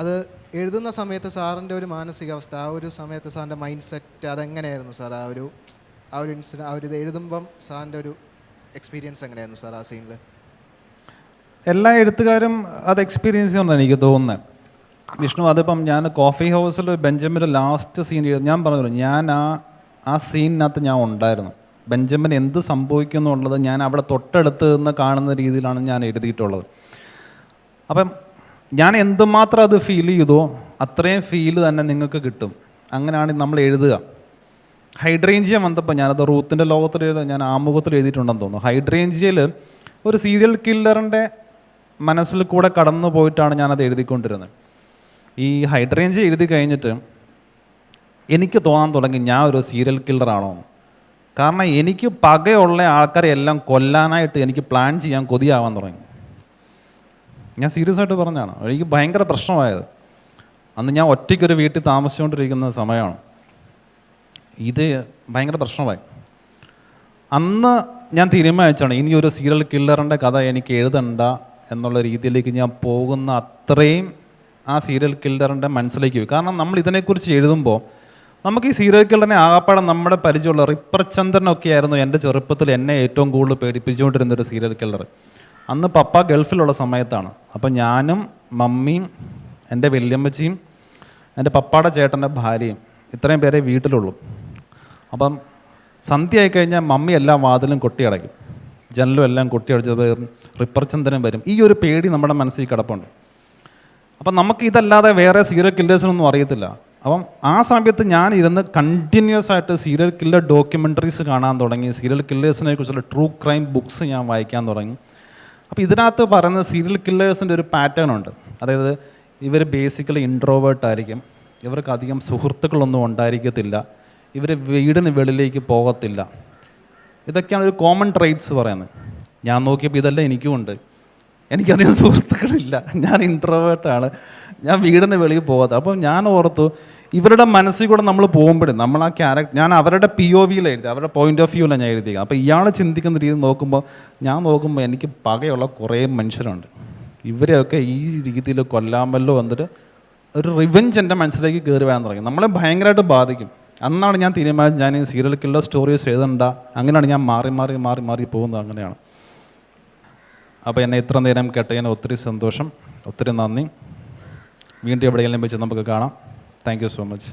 അത് എഴുതുന്ന സമയത്ത് സാറിൻ്റെ ഒരു മാനസികാവസ്ഥ, ആ ഒരു സമയത്ത് സാറിൻ്റെ മൈൻഡ് സെറ്റ് അതെങ്ങനെയായിരുന്നു സാർ? ആ ഒരു ആ ഒരു ഇൻസിഡൻറ്റ്, ആ ഒരു ഇത് എഴുതുമ്പം സാറിൻ്റെ ഒരു എക്സ്പീരിയൻസ് എങ്ങനെയായിരുന്നു സാർ ആ സീനിൽ? എല്ലാ എഴുത്തുകാരും അത് എക്സ്പീരിയൻസ് ചെയ്യുമെന്നാണ് എനിക്ക് തോന്നുന്നത്. വിഷ്ണു, അതിപ്പം ഞാൻ കോഫി ഹൗസിൽ ബെഞ്ചമിൻ്റെ ലാസ്റ്റ് സീൻ ഞാൻ പറഞ്ഞല്ലോ, ഞാൻ ആ സീനിനകത്ത് ഞാൻ ഉണ്ടായിരുന്നു. ബെഞ്ചമിൻ എന്ത് സംഭവിക്കും എന്നുള്ളത് ഞാൻ അവിടെ തൊട്ടടുത്ത് നിന്ന് കാണുന്ന രീതിയിലാണ് ഞാൻ എഴുതിയിട്ടുള്ളത്. അപ്പം ഞാൻ എന്തുമാത്രം അത് ഫീൽ ചെയ്തോ അത്രയും ഫീല് തന്നെ നിങ്ങൾക്ക് കിട്ടും. അങ്ങനെയാണ് നമ്മൾ എഴുതുക. ഹൈഡ്രേഞ്ചിയ വന്നപ്പോൾ ഞാനത് റൂത്തിൻ്റെ ലോകത്തിൽ ഞാൻ ആമുഖത്തിൽ എഴുതിയിട്ടുണ്ടെന്ന് തോന്നുന്നു. ഹൈഡ്രേഞ്ചിയയിൽ ഒരു സീരിയൽ കില്ലറിൻ്റെ മനസ്സിൽ കൂടെ കടന്നു പോയിട്ടാണ് ഞാനത് എഴുതിക്കൊണ്ടിരുന്നത്. ഈ ഹൈഡ്രേഞ്ചിയ എഴുതി കഴിഞ്ഞിട്ട് എനിക്ക് തോന്നാൻ തുടങ്ങി ഞാൻ ഒരു സീരിയൽ കില്ലറാണോ എന്ന്. കാരണം എനിക്ക് പകയുള്ള ആൾക്കാരെ എല്ലാം കൊല്ലാനായിട്ട് എനിക്ക് പ്ലാൻ ചെയ്യാൻ കൊതിയാവാൻ തുടങ്ങി. ഞാൻ സീരിയസ് ആയിട്ട് പറഞ്ഞാണ്. എനിക്ക് ഭയങ്കര പ്രശ്നമായത്. അന്ന് ഞാൻ ഒറ്റയ്ക്കൊരു വീട്ടിൽ താമസിച്ചുകൊണ്ടിരിക്കുന്ന സമയമാണ്. ഇത് ഭയങ്കര പ്രശ്നമായി. അന്ന് ഞാൻ തീരുമാനിച്ചാണ് ഇനി ഒരു സീരിയൽ കില്ലറിൻ്റെ കഥ എനിക്ക് എഴുതണ്ട എന്നുള്ള രീതിയിലേക്ക് ഞാൻ പോകുന്ന അത്രയും ആ സീരിയൽ കില്ലറിൻ്റെ മനസ്സിലേക്ക് പോയി. കാരണം നമ്മൾ ഇതിനെക്കുറിച്ച് എഴുതുമ്പോൾ നമുക്ക് ഈ സീരിയൽ കില്ലറിനെ ആകപ്പാടെ നമ്മുടെ പരിചയമുള്ള റിപ്പർ ചന്ദ്രനൊക്കെ ആയിരുന്നു എൻ്റെ ചെറുപ്പത്തിൽ എന്നെ ഏറ്റവും കൂടുതൽ പേടിപ്പിച്ചുകൊണ്ടിരുന്നൊരു സീരിയൽ കില്ലർ. അന്ന് പപ്പ ഗൾഫിലുള്ള സമയത്താണ്. അപ്പം ഞാനും മമ്മിയും എൻ്റെ വല്യമ്മച്ചിയും എൻ്റെ പപ്പായുടെ ചേട്ടൻ്റെ ഭാര്യയും ഇത്രയും പേരെ വീട്ടിലുള്ളൂ. അപ്പം സന്ധ്യ ആയിക്കഴിഞ്ഞാൽ മമ്മി എല്ലാ വാതിലും കൊട്ടിയടയ്ക്കും, ജനലും എല്ലാം കൊട്ടിയടച്ചത് റിപ്പർ ചന്ദ്രൻ വരും. ഈ ഒരു പേടി നമ്മുടെ മനസ്സിൽ കിടപ്പുണ്ട്. അപ്പം നമുക്ക് ഇതല്ലാതെ വേറെ സീരിയൽ കില്ലേഴ്സിനൊന്നും അറിയത്തില്ല. അപ്പം ആ സമയത്ത് ഞാൻ ഇരുന്ന് കണ്ടിന്യൂസ് ആയിട്ട് സീരിയൽ കില്ലർ ഡോക്യുമെൻ്ററീസ് കാണാൻ തുടങ്ങി. സീരിയൽ കില്ലേഴ്സിനെ കുറിച്ചുള്ള ട്രൂ ക്രൈം ബുക്സ് ഞാൻ വായിക്കാൻ തുടങ്ങി. അപ്പോൾ ഇതിനകത്ത് പറയുന്ന സീരിയൽ കില്ലേഴ്സിൻ്റെ ഒരു പാറ്റേൺ ഉണ്ട്. അതായത് ഇവർ ബേസിക്കലി ഇൻട്രോവേർട്ട് ആയിരിക്കും, ഇവർക്ക് അധികം സുഹൃത്തുക്കളൊന്നും ഉണ്ടായിരിക്കത്തില്ല, ഇവർ വീടിന് വെളിയിലേക്ക് പോകത്തില്ല. ഇതൊക്കെയാണ് ഒരു കോമൺ ട്രൈറ്റ്സ് പറയുന്നത്. ഞാൻ നോക്കിയപ്പോൾ ഇതെല്ലാം എനിക്കും ഉണ്ട്. എനിക്കധികം സുഹൃത്തുക്കളില്ല, ഞാൻ ഇൻട്രോവേർട്ടാണ്, ഞാൻ വീടിന് വെളിയിൽ പോകാത്ത. അപ്പോൾ ഞാൻ ഓർത്തു ഇവരുടെ മനസ്സിൽ കൂടെ നമ്മൾ പോകുമ്പോഴും നമ്മൾ ആ ഞാൻ അവരുടെ POV എഴുതി, അവരുടെ പോയിന്റ് ഓഫ് വ്യൂവിലാണ് ഞാൻ എഴുതിയത്. അപ്പോൾ ഇയാൾ ചിന്തിക്കുന്ന രീതി നോക്കുമ്പോൾ എനിക്ക് പകയുള്ള കുറേ മനുഷ്യരുണ്ട്, ഇവരെയൊക്കെ ഈ രീതിയിൽ കൊല്ലാമല്ലോ എന്നിട്ട് ഒരു റിവെഞ്ച് എൻ്റെ മനസ്സിലേക്ക് കയറി വരാൻ തുടങ്ങി. നമ്മളെ ഭയങ്കരമായിട്ട് ബാധിക്കും. അന്നാണ് ഞാൻ തീരുമാനിച്ചത് ഞാൻ ഈ സീരിയൽ കില്ലർ സ്റ്റോറീസ് എഴുതണ്ട. അങ്ങനെയാണ് ഞാൻ മാറി പോകുന്നത്. അങ്ങനെയാണ്. അപ്പോൾ എന്നെ ഇത്ര നേരം കേട്ടതിന് ഒത്തിരി സന്തോഷം, ഒത്തിരി നന്ദി. വീണ്ടും എവിടെയെങ്കിലും വെച്ച് നമുക്ക് കാണാം. Thank you so much.